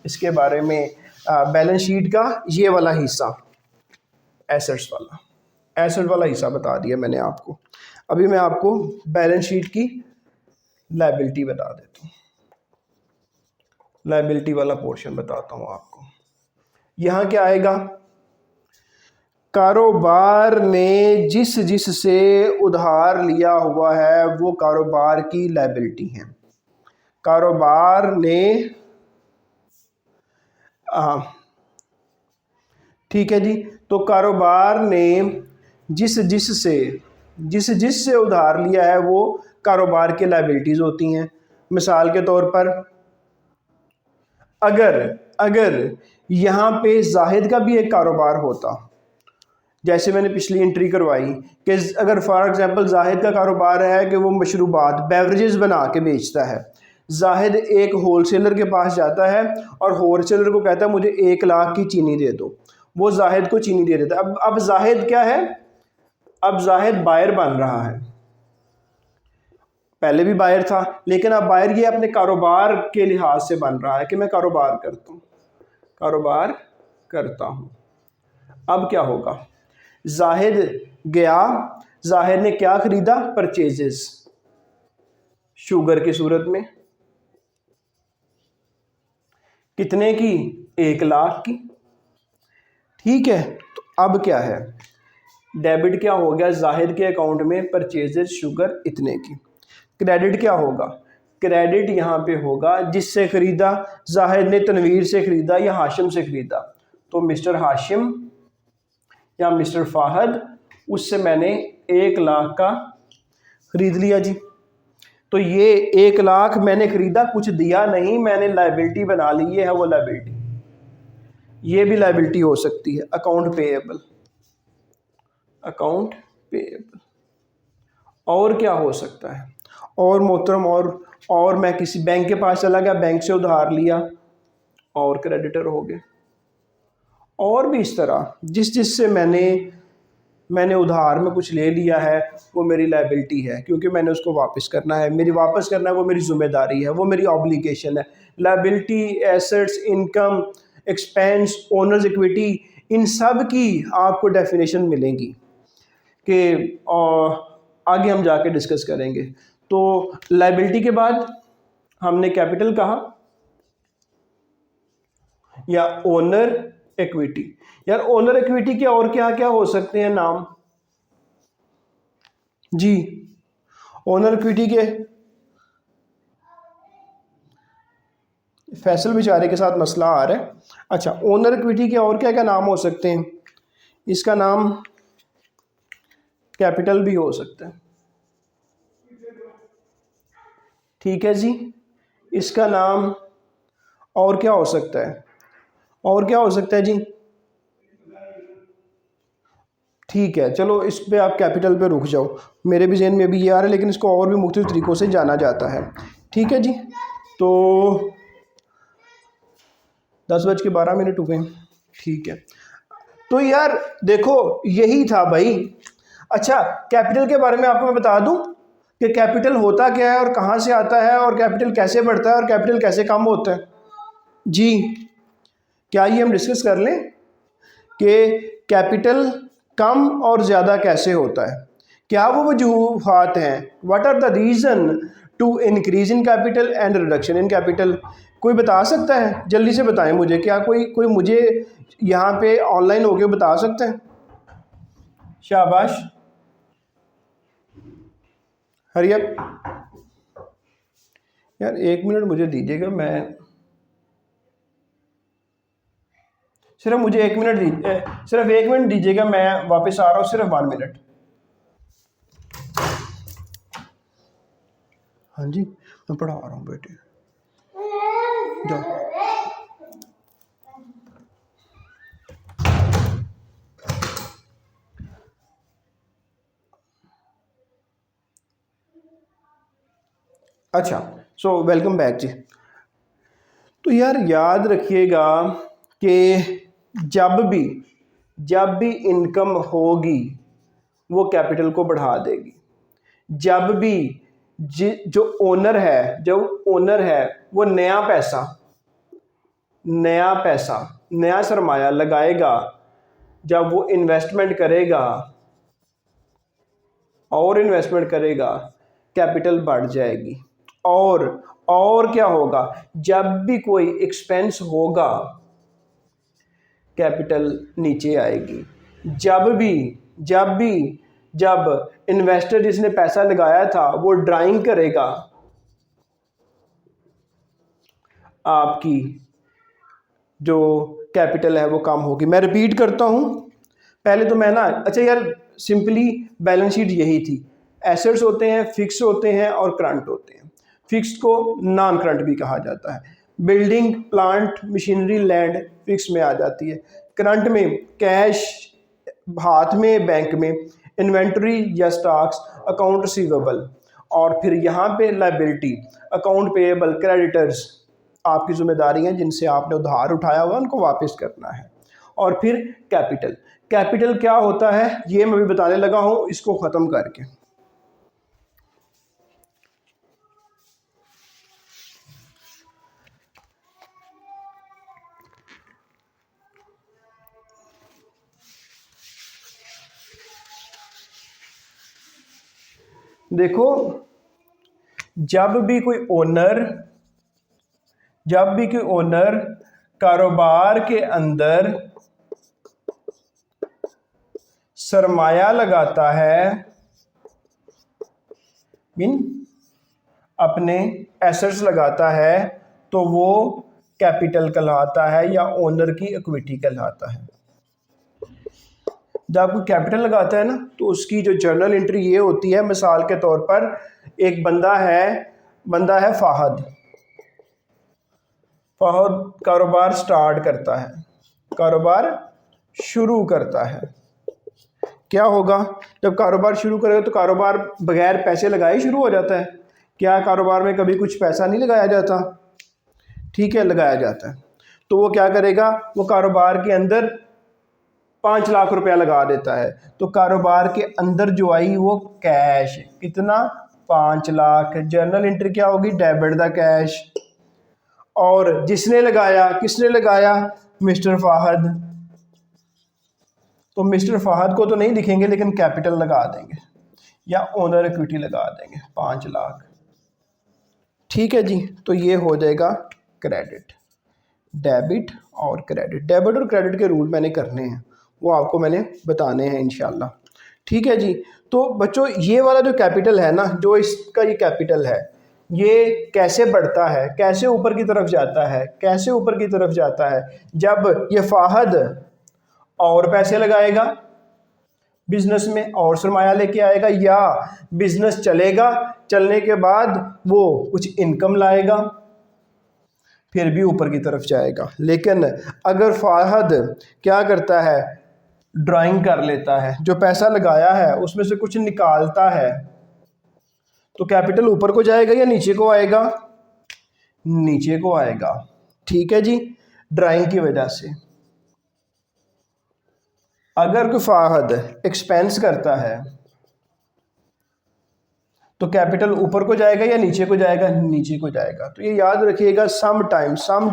इसके बारे में, बैलेंस शीट का ये वाला हिस्सा, एसेट वाला हिस्सा बता दिया मैंने आपको। अभी मैं आपको बैलेंस शीट की लायबिलिटी बता देता हूँ, लायबिलिटी वाला पोर्शन बताता हूँ आपको। यहाँ क्या आएगा? कारोबार ने जिस से उधार लिया हुआ है वो कारोबार की लायबिलिटी है। कारोबार ने, ठीक है जी, तो कारोबार ने जिस से उधार लिया है वो कारोबार की लायबिलिटीज होती हैं। मिसाल के तौर पर अगर यहाँ पे जाहिद का भी एक कारोबार होता, जैसे मैंने पिछली एंट्री करवाई कि अगर फॉर एग्जांपल जाहिद का कारोबार है कि वो मशरूबात, बेवरेजेस बना के बेचता है। जाहिद एक होलसेलर के पास जाता है और होलसेलर को कहता है मुझे 1 लाख की चीनी दे दो। वो जाहिद को चीनी दे देता है। अब जाहिद क्या है? अब जाहिद बायर बन रहा है। पहले भी बायर था, लेकिन अब बायर ये अपने कारोबार के लिहाज से बन रहा है कि मैं कारोबार करता हूँ। अब क्या होगा? जाहिद गया, जाहिद ने क्या खरीदा? परचेजेस, शुगर की सूरत में। कितने की? 1 लाख की, ठीक है। तो अब क्या है? डेबिट क्या हो गया? जाहिद के अकाउंट में परचेजेस शुगर इतने की। क्रेडिट क्या होगा? क्रेडिट यहाँ पे होगा। जिससे ख़रीदा, जाहिद ने तनवीर से ख़रीदा या हाशिम से ख़रीदा, तो मिस्टर हाशिम या मिस्टर फाहद, उससे मैंने 1 लाख का ख़रीद लिया जी। तो ये 1 लाख मैंने ख़रीदा, कुछ दिया नहीं, मैंने लाइबिलिटी बना ली, ये है वो लाइबिलिटी। ये भी लाइबिलिटी हो सकती है, अकाउंट पेएबल, अकाउंट पेएबल। और क्या हो सकता है? और मोहतरम, और मैं किसी बैंक के पास चला गया, बैंक से उधार लिया और क्रेडिटर हो गए। और भी इस तरह जिससे मैंने उधार में कुछ ले लिया है, वो मेरी लाइबिलिटी है, क्योंकि मैंने उसको वापस करना है। मेरी वापस करना है, वो मेरी ज़िम्मेदारी है, वो मेरी ऑब्लिगेशन है। Liability, assets, income, expense, owners equity, इन सब की आपको डेफिनेशन मिलेंगी कि आगे हम जाके डिस्कस करेंगे। तो लाइबिलिटी के बाद हमने कैपिटल कहा या ओनर इक्विटी। यार ओनर इक्विटी के और क्या क्या हो सकते हैं नाम जी? ओनर इक्विटी के, फैसल बेचारे के साथ मसला आ रहा है। अच्छा, ओनर इक्विटी के और क्या क्या नाम हो सकते हैं? इसका नाम कैपिटल भी हो सकता है, ठीक है जी। इसका नाम और क्या हो सकता है? और क्या हो सकता है जी? ठीक है, चलो इस पे आप कैपिटल पे रुक जाओ, मेरे भी जहन में भी ये आ रहा है, लेकिन इसको और भी मुख्तलिफ तरीक़ों से जाना जाता है, ठीक है जी। तो 10:12 हुए, ठीक है। तो यार देखो, यही था भाई। अच्छा, कैपिटल के बारे में आपको मैं बता दूं कि कैपिटल होता क्या है और कहाँ से आता है, और कैपिटल कैसे बढ़ता है, और कैपिटल कैसे कम होता है जी। क्या ये हम डिस्कस कर लें कि कैपिटल कम और ज़्यादा कैसे होता है? क्या वो वजूहात हैं? What are the reason to increase in capital and reduction in capital? कोई बता सकता है? जल्दी से बताएं मुझे। क्या कोई मुझे यहाँ पे ऑनलाइन होके बता सकते हैं? शाबाश, हरी अप। यार 1 मिनट मुझे दीजिएगा, मैं सिर्फ मुझे 1 मिनट सिर्फ 1 मिनट दीजिएगा, मैं वापस आ रहा हूँ, सिर्फ 1 मिनट। हाँ जी, मैं पढ़ा रहा हूँ बेटे, जाओ। अच्छा, सो वेलकम बैक जी। तो यार याद रखिएगा कि जब भी इनकम होगी वो कैपिटल को बढ़ा देगी। जब भी जो ओनर है वो नया सरमाया लगाएगा, जब वो इन्वेस्टमेंट करेगा कैपिटल बढ़ जाएगी। और क्या होगा? जब भी कोई एक्सपेंस होगा कैपिटल नीचे आएगी। जब इन्वेस्टर जिसने पैसा लगाया था वो ड्राइंग करेगा, आपकी जो कैपिटल है वो कम होगी। मैं रिपीट करता हूँ, पहले तो मैं ना, अच्छा यार सिंपली बैलेंस शीट यही थी। एसेट्स होते हैं, फिक्स होते हैं और करंट होते हैं। फिक्स को नॉन करंट भी कहा जाता है। Building, plant, machinery, land fix में आ जाती है। करंट में कैश हाथ में, बैंक में, इन्वेंटरी या स्टॉक्स, अकाउंट रिसीवेबल, और फिर यहाँ पे लाइबिलिटी, अकाउंट पेएबल, क्रेडिटर्स आपकी जिम्मेदारी हैं जिनसे आपने उधार उठाया हुआ उनको वापस करना है। और फिर कैपिटल क्या होता है ये मैं भी बताने लगा हूँ, इसको ख़त्म करके। देखो, जब भी कोई ओनर कारोबार के अंदर सरमाया लगाता है, अपने एसेट्स लगाता है तो वो कैपिटल कहलाता है या ओनर की इक्विटी कहलाता है। जब कोई कैपिटल लगाता है ना तो उसकी जो जर्नल एंट्री ये होती है, मिसाल के तौर पर एक बंदा है फाहद। फाहद कारोबार स्टार्ट करता है, कारोबार शुरू करता है। क्या होगा जब कारोबार शुरू करेगा? तो कारोबार बगैर पैसे लगाए शुरू हो जाता है। क्या कारोबार में कभी कुछ पैसा नहीं लगाया जाता? ठीक है, लगाया जाता है। तो वो क्या करेगा? वो कारोबार के अंदर 5 लाख रुपया लगा देता है। तो कारोबार के अंदर जो आई वो कैश, कितना? 5 लाख। जर्नल एंट्री क्या होगी? Debit the cash. और जिसने लगाया, किसने लगाया? मिस्टर फाहद। तो मिस्टर फाहद को तो नहीं लिखेंगे लेकिन कैपिटल लगा देंगे या ओनर इक्विटी लगा देंगे 5 लाख। ठीक है जी, तो ये हो जाएगा क्रेडिट। डेबिट और क्रेडिट, डेबिट और क्रेडिट के रूल मैंने करने हैं, वो आपको मैंने बताने हैं इंशाल्लाह। ठीक है जी। तो बच्चों ये वाला जो कैपिटल है ना, जो इसका ये कैपिटल है, ये कैसे बढ़ता है, कैसे ऊपर की तरफ जाता है? कैसे ऊपर की तरफ जाता है? जब ये फाहद और पैसे लगाएगा बिजनेस में और सरमाया लेके आएगा, या बिजनेस चलेगा, चलने के बाद वो कुछ इनकम लाएगा, फिर भी ऊपर की तरफ जाएगा। लेकिन अगर फाहद क्या करता है? ड्राइंग कर लेता है, जो पैसा लगाया है उसमें से कुछ निकालता है, तो कैपिटल ऊपर को जाएगा या नीचे को आएगा? नीचे को आएगा। ठीक है जी, ड्राइंग की वजह से। अगर कोई फाहद एक्सपेंस करता है तो कैपिटल ऊपर को जाएगा या नीचे को जाएगा? नीचे को जाएगा। तो ये याद रखिएगा, सम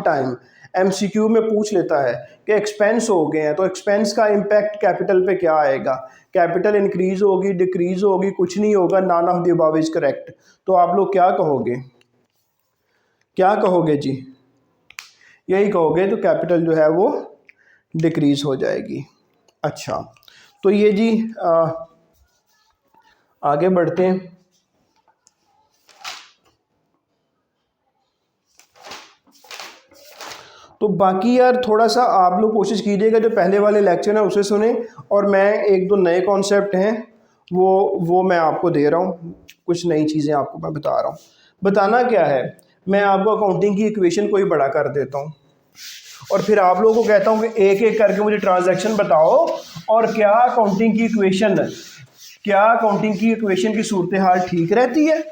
टाइम एमसीक्यू में पूछ लेता है कि एक्सपेंस हो गए हैं तो एक्सपेंस का इम्पैक्ट कैपिटल पे क्या आएगा? कैपिटल इंक्रीज होगी, डिक्रीज होगी, कुछ नहीं होगा, none of the above is correct. तो आप लोग क्या कहोगे? क्या कहोगे जी? यही कहोगे, तो कैपिटल जो है वो डिक्रीज हो जाएगी। अच्छा, तो ये जी आगे बढ़ते हैं। तो बाकी यार थोड़ा सा आप लोग कोशिश कीजिएगा, जो पहले वाले लेक्चर हैं उसे सुने, और मैं एक दो नए कॉन्सेप्ट हैं वो मैं आपको दे रहा हूँ, कुछ नई चीज़ें आपको मैं बता रहा हूँ। बताना क्या है, मैं आपको अकाउंटिंग की इक्वेशन को ही बड़ा कर देता हूँ और फिर आप लोगों को कहता हूँ कि एक एक करके मुझे ट्रांजैक्शन बताओ और क्या अकाउंटिंग की इक्वेशन की सूरत हाल ठीक रहती है।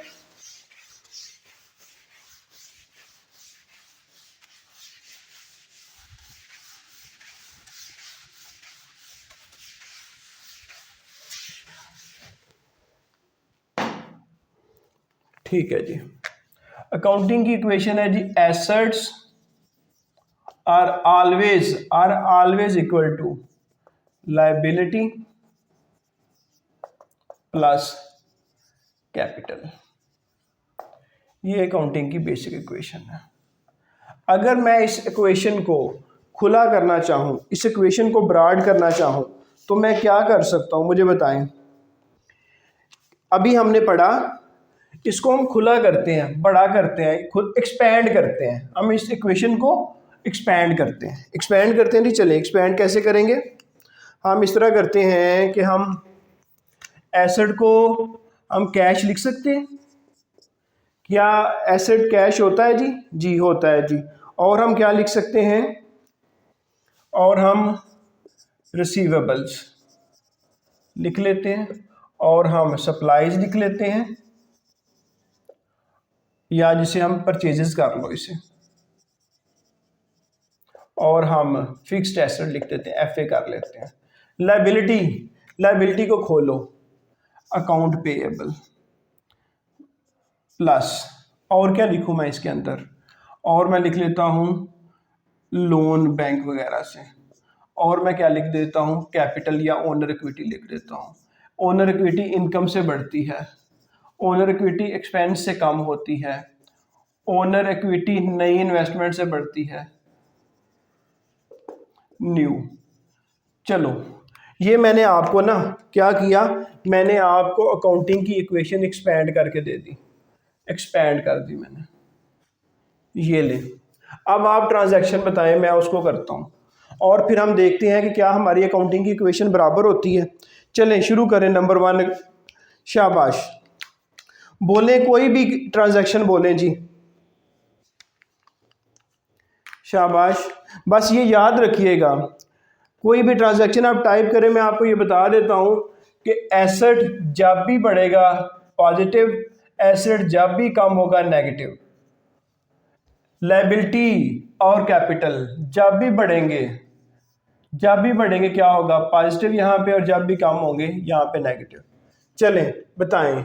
ठीक है जी, अकाउंटिंग की इक्वेशन है जी, assets are always equal to liability plus capital. ये अकाउंटिंग की बेसिक इक्वेशन है। अगर मैं इस इक्वेशन को खुला करना चाहूँ, इस इक्वेशन को ब्रॉड करना चाहूँ, तो मैं क्या कर सकता हूँ, मुझे बताएं। अभी हमने पढ़ा, इसको हम खुला करते हैं, बड़ा करते हैं, खुद एक्सपैंड करते हैं। हम इस इक्वेशन को एक्सपैंड करते हैं नहीं, चले एक्सपैंड कैसे करेंगे? हम इस तरह करते हैं कि हम एसेट को हम कैश लिख सकते हैं। क्या एसेट कैश होता है जी? जी होता है जी। और हम क्या लिख सकते हैं? और हम रिसीवेबल्स लिख लेते हैं, और हम सप्लाईज लिख लेते हैं, या जिसे हम परचेजेस कर लो इसे, और हम फिक्स्ड एसेट लिख देते हैं, एफए कर लेते हैं। लायबिलिटी को खोलो, अकाउंट पेएबल प्लस, और क्या लिखूं मैं इसके अंदर? और मैं लिख लेता हूं लोन बैंक वगैरह से, और मैं क्या लिख देता हूं? कैपिटल या ओनर इक्विटी लिख देता हूं। ओनर इक्विटी इनकम से बढ़ती है, ओनर इक्विटी एक्सपेंस से कम होती है, ओनर इक्विटी नई इन्वेस्टमेंट से बढ़ती है, न्यू। चलो, ये मैंने आपको ना क्या किया, मैंने आपको अकाउंटिंग की इक्वेशन एक्सपैंड करके दे दी। एक्सपैंड कर दी मैंने, ये ले। अब आप ट्रांजैक्शन बताएं, मैं उसको करता हूँ और फिर हम देखते हैं कि क्या हमारी अकाउंटिंग की इक्वेशन बराबर होती है। चलें शुरू करें। नंबर 1, शाबाश, बोलें कोई भी ट्रांजैक्शन बोलें जी, शाबाश। बस ये याद रखिएगा, कोई भी ट्रांजैक्शन आप टाइप करें, मैं आपको ये बता देता हूँ कि एसेट जब भी बढ़ेगा पॉजिटिव, एसेट जब भी कम होगा नेगेटिव। लायबिलिटी और कैपिटल जब भी बढ़ेंगे क्या होगा, पॉजिटिव यहाँ पे, और जब भी कम होंगे यहाँ पे नेगेटिव। चलें बताएं,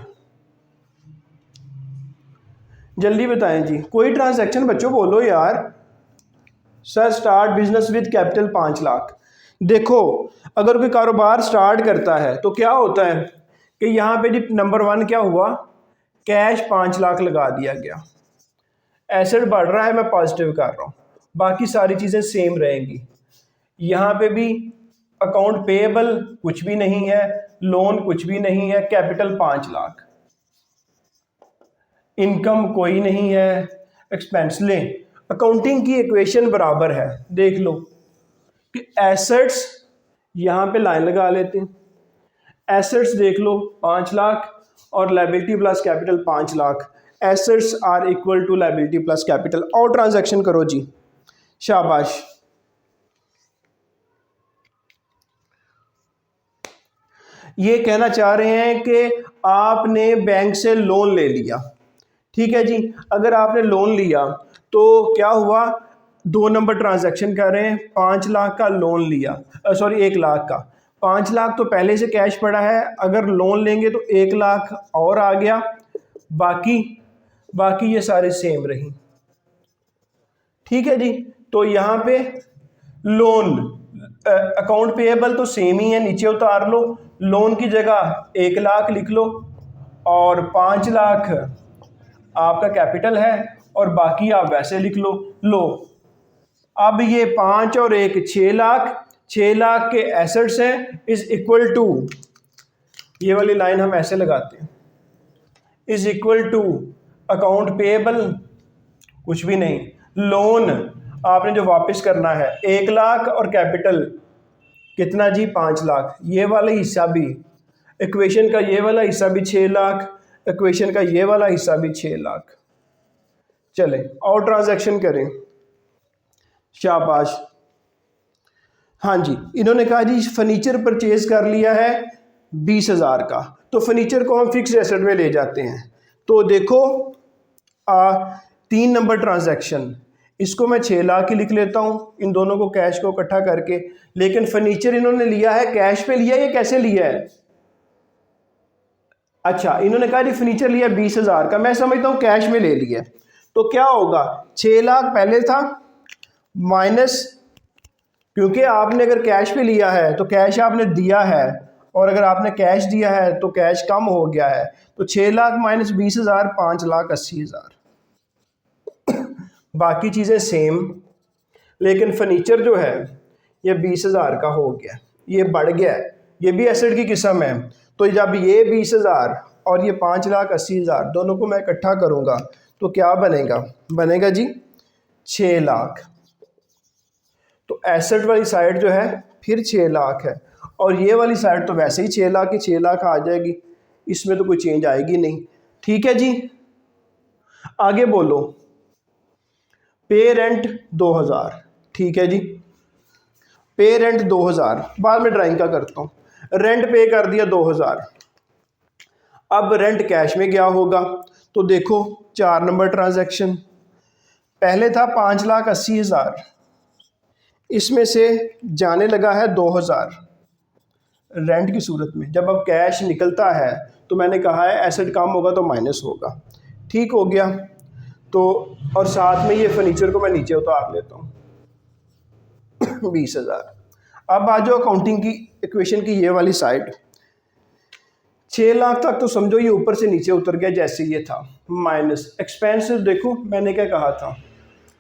जल्दी बताएं जी, कोई ट्रांजैक्शन बच्चों बोलो यार। Sir start business with capital 5 lakh. देखो अगर कोई कारोबार स्टार्ट करता है तो क्या होता है कि यहाँ पे जी नंबर 1 क्या हुआ, कैश 5 लाख लगा दिया गया, एसेट बढ़ रहा है, मैं पॉजिटिव कर रहा हूँ, बाकी सारी चीज़ें सेम रहेंगी। यहाँ पे भी अकाउंट पेएबल कुछ भी नहीं है, लोन कुछ भी नहीं है, कैपिटल 5 लाख, इनकम कोई नहीं है, एक्सपेंस लें। अकाउंटिंग की इक्वेशन बराबर है, देख लो कि एसेट्स, यहाँ पे लाइन लगा लेते हैं, एसेट्स देख लो 5 लाख और liability plus capital 5 lakh, assets are equal to liability plus capital. और ट्रांजैक्शन करो जी, शाबाश। ये कहना चाह रहे हैं कि आपने बैंक से लोन ले लिया, ठीक है जी। अगर आपने लोन लिया तो क्या हुआ, 2 नंबर ट्रांजैक्शन कर रहे हैं, 5 लाख का लोन लिया, सॉरी 1 लाख का, 5 लाख तो पहले से कैश पड़ा है, अगर लोन लेंगे तो 1 लाख और आ गया, बाकी ये सारे सेम रही, ठीक है जी। तो यहाँ पे लोन अकाउंट पेएबल तो सेम ही है, नीचे उतार लो, लोन की जगह 1 लाख लिख लो और 5 लाख आपका कैपिटल है और बाकी आप वैसे लिख लो। अब ये 5 और 1 6 लाख, 6 लाख के एसेट्स हैं, इज इक्वल टू, ये वाली लाइन हम ऐसे लगाते हैं, is equal to account payable कुछ भी नहीं, लोन आपने जो वापस करना है 1 लाख और कैपिटल कितना जी 5 लाख, ये वाला हिस्सा भी इक्वेशन का, ये वाला हिस्सा भी 6 लाख, इक्वेशन का ये वाला हिस्सा भी 6 लाख। चले और ट्रांजैक्शन करें, शाबाश। हाँ जी, इन्होंने कहा जी फर्नीचर परचेज कर लिया है 20,000 का, तो फर्नीचर को हम फिक्स एसेट में ले जाते हैं। तो देखो 3 नंबर ट्रांजैक्शन, इसको मैं 6 लाख ही लिख लेता हूँ, इन दोनों को कैश को इकट्ठा करके, लेकिन फर्नीचर इन्होंने लिया है कैश पे लिया है, ये कैसे लिया है, अच्छा इन्होंने कहा जी फर्नीचर लिया 20,000 का, मैं समझता हूँ कैश में ले लिया, तो क्या होगा 6 लाख पहले था माइनस, क्योंकि आपने अगर कैश पे लिया है तो कैश आपने दिया है, और अगर आपने कैश दिया है तो कैश कम हो गया है, तो 6 लाख माइनस 20,000 5,80,000, बाकी चीज़ें सेम, लेकिन फर्नीचर जो है ये 20,000 का हो गया, ये बढ़ गया है, ये भी एसेट की किस्म है। तो जब ये 20,000 और ये 5,80,000 दोनों को मैं इकट्ठा करूँगा तो क्या बनेगा जी 6 लाख। तो एसेट वाली साइड जो है फिर 6 लाख है, और ये वाली साइड तो वैसे ही 6 लाख की 6 लाख आ जाएगी, इसमें तो कोई चेंज आएगी नहीं, ठीक है जी। आगे बोलो, पे रेंट 2,000, ठीक है जी, पे रेंट 2,000, बाद में ड्राइंग का करता हूँ, रेंट पे कर दिया 2,000, अब रेंट कैश में क्या होगा, तो देखो 4 नंबर ट्रांजैक्शन, पहले था 5,80,000, इसमें से जाने लगा है 2,000 रेंट की सूरत में, जब अब कैश निकलता है तो मैंने कहा है एसेट कम होगा तो माइनस होगा, ठीक हो गया। तो और साथ में ये फर्नीचर को मैं नीचे उतार लेता हूँ 20,000। अब आ जाओ अकाउंटिंग की इक्वेशन की ये वाली साइड, 6 लाख तक तो समझो ये ऊपर से नीचे उतर गया जैसे ये था, माइनस एक्सपेंस, देखो मैंने क्या कहा था,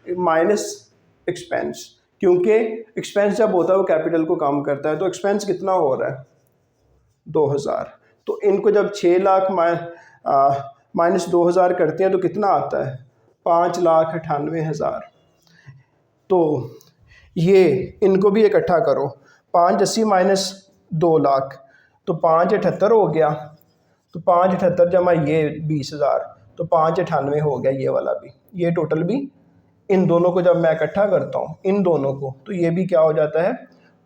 माइनस एक्सपेंस, क्योंकि एक्सपेंस जब होता है वो कैपिटल को कम करता है, तो एक्सपेंस कितना हो रहा है 2,000, तो इनको जब 6 लाख माइनस 2000 करते हैं तो कितना आता है? 5,98,000। तो ये इनको भी इकट्ठा करो, 580 माइनस 2 लाख, तो 578 हो गया। तो 578 जमा ये 20,000, तो 598 हो गया ये वाला भी। ये टोटल भी इन दोनों को जब मैं इकट्ठा करता हूँ इन दोनों को, तो ये भी क्या हो जाता है?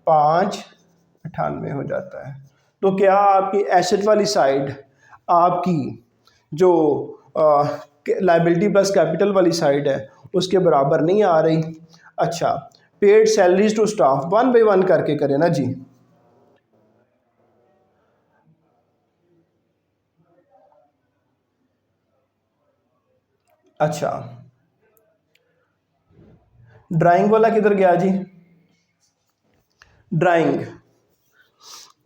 598 हो जाता है। तो क्या आपकी एसेट वाली साइड आपकी जो लाइबिलिटी प्लस कैपिटल वाली साइड है उसके बराबर नहीं आ रही? अच्छा, paid salaries to staff 1 by 1 करके करें ना जी। अच्छा, ड्राइंग वाला किधर गया जी? ड्राइंग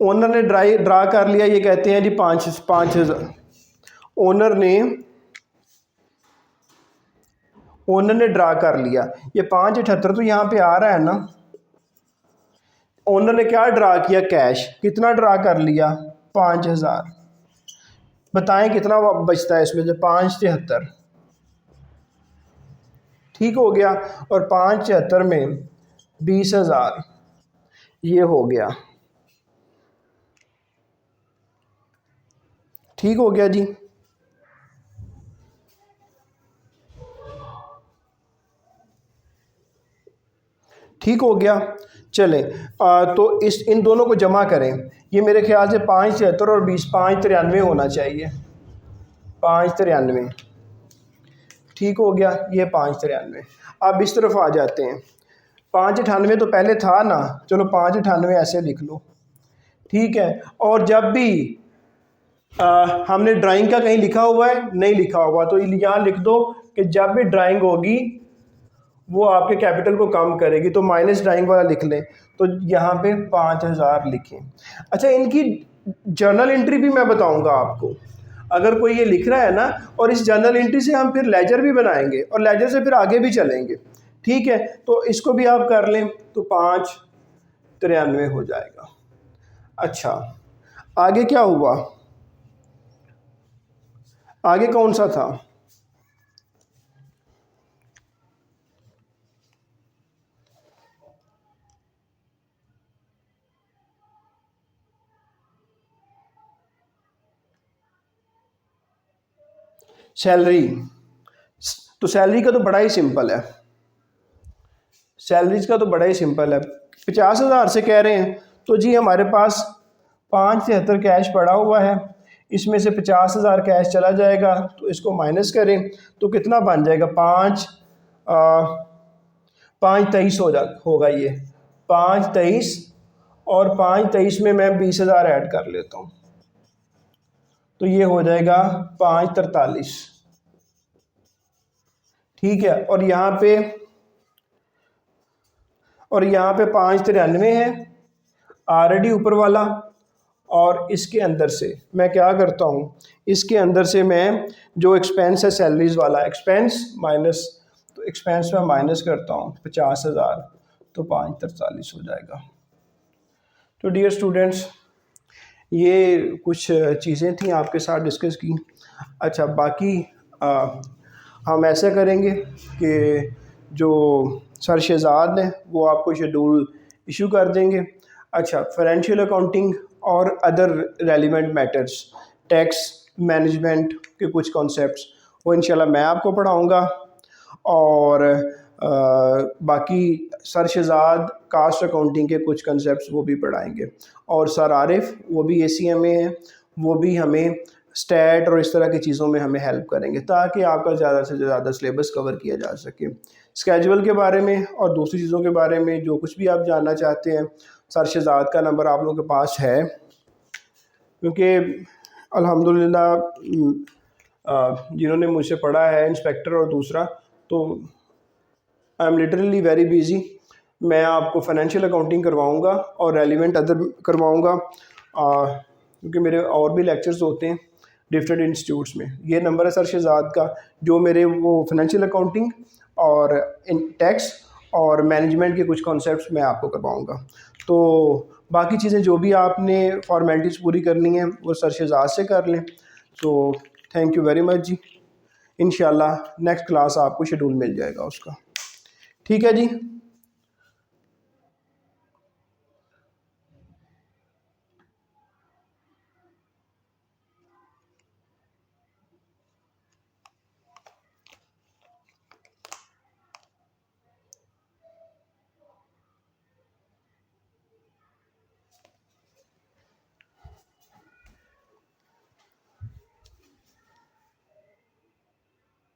ओनर ने ड्रा कर लिया, ये कहते हैं जी 5,000। ओनर ने ड्रा कर लिया, ये 578 तो यहाँ पे आ रहा है ना। ओनर ने क्या ड्रा किया? कैश। कितना ड्रा कर लिया? 5,000। बताएं कितना बचता है इसमें से? 573। ठीक हो गया। और 573 में 20,000 ये हो गया। ठीक हो गया जी। ठीक हो गया। चलें, तो इन दोनों को जमा करें। ये मेरे ख्याल से 573 और 20 593 होना चाहिए। 593। ठीक हो गया, ये 593। अब इस तरफ आ जाते हैं। 598 तो पहले था ना, चलो 598 ऐसे लिख लो। ठीक है। और जब भी हमने ड्राइंग का कहीं लिखा हुआ है? नहीं लिखा हुआ, तो यहाँ लिख दो कि जब भी ड्राइंग होगी वो आपके कैपिटल को कम करेगी, तो माइनस ड्राइंग वाला लिख लें। तो यहाँ पे 5,000 लिखें। अच्छा, इनकी जर्नल एंट्री भी मैं बताऊंगा आपको। अगर कोई ये लिख रहा है ना, और इस जर्नल एंट्री से हम फिर लेजर भी बनाएंगे और लेजर से फिर आगे भी चलेंगे। ठीक है, तो इसको भी आप कर लें, तो 593 हो जाएगा। अच्छा, आगे क्या हुआ? आगे कौन सा था? सैलरी। तो सैलरी का तो बड़ा ही सिंपल है। सैलरीज का तो बड़ा ही सिंपल है। 50,000 से कह रहे हैं, तो जी हमारे पास 573 कैश पड़ा हुआ है, इसमें से 50,000 कैश चला जाएगा, तो इसको माइनस करें तो कितना बन जाएगा? 523 होगा ये 523। और 523 में मैं 20,000 ऐड कर लेता हूँ, तो ये हो जाएगा 543। ठीक है। और यहाँ पे 593 है ऑलरेडी ऊपर वाला। और इसके अंदर से मैं क्या करता हूँ? इसके अंदर से मैं जो एक्सपेंस है सैलरीज वाला एक्सपेंस माइनस, तो एक्सपेंस में माइनस करता हूँ 50,000, तो 543 हो जाएगा। तो डियर स्टूडेंट्स, ये कुछ चीज़ें थी आपके साथ डिस्कस की। अच्छा, बाकी हम ऐसा करेंगे कि जो सर शहजाद हैं वो आपको शेड्यूल इशू कर देंगे। अच्छा, फाइनेंशियल अकाउंटिंग और other relevant matters, tax management के कुछ कॉन्सेप्ट्स वो इंशाल्लाह मैं आपको पढ़ाऊँगा। और बाकी सर शहजाद कास्ट अकाउंटिंग के कुछ कंसेप्ट्स वो भी पढ़ाएंगे। और सर आरिफ वो भी ACMA हैं, वो भी हमें स्टैट और इस तरह की चीज़ों में हमें हेल्प करेंगे ताकि आपका ज़्यादा से ज़्यादा सिलेबस कवर किया जा सके। स्केजुअल के बारे में और दूसरी चीज़ों के बारे में जो कुछ भी आप जानना चाहते हैं, सर शहजाद का नंबर आप लोगों के पास है, क्योंकि अल्हम्दुलिल्लाह जिन्होंने मुझसे पढ़ा है इंस्पेक्टर और दूसरा, तो I am literally very busy. मैं आपको फाइनेंशियल अकाउंटिंग करवाऊंगा और रेलिवेंट अदर करवाऊंगा, क्योंकि मेरे और भी लेक्चर्स होते हैं डिफरेंट इंस्टीट्यूट्स में। ये नंबर है सर शहजाद का, जो मेरे वो फाइनेंशियल अकाउंटिंग और टैक्स और मैनेजमेंट के कुछ कॉन्सेप्ट्स मैं आपको करवाऊंगा। तो बाकी चीज़ें जो भी आपने फॉर्मेलिटीज़ पूरी करनी है वो सर शहजाद से कर लें। तो थैंक यू वेरी मच जी। इंशाल्लाह नेक्स्ट क्लास आपको शेड्यूल मिल जाएगा उसका। ठीक है जी।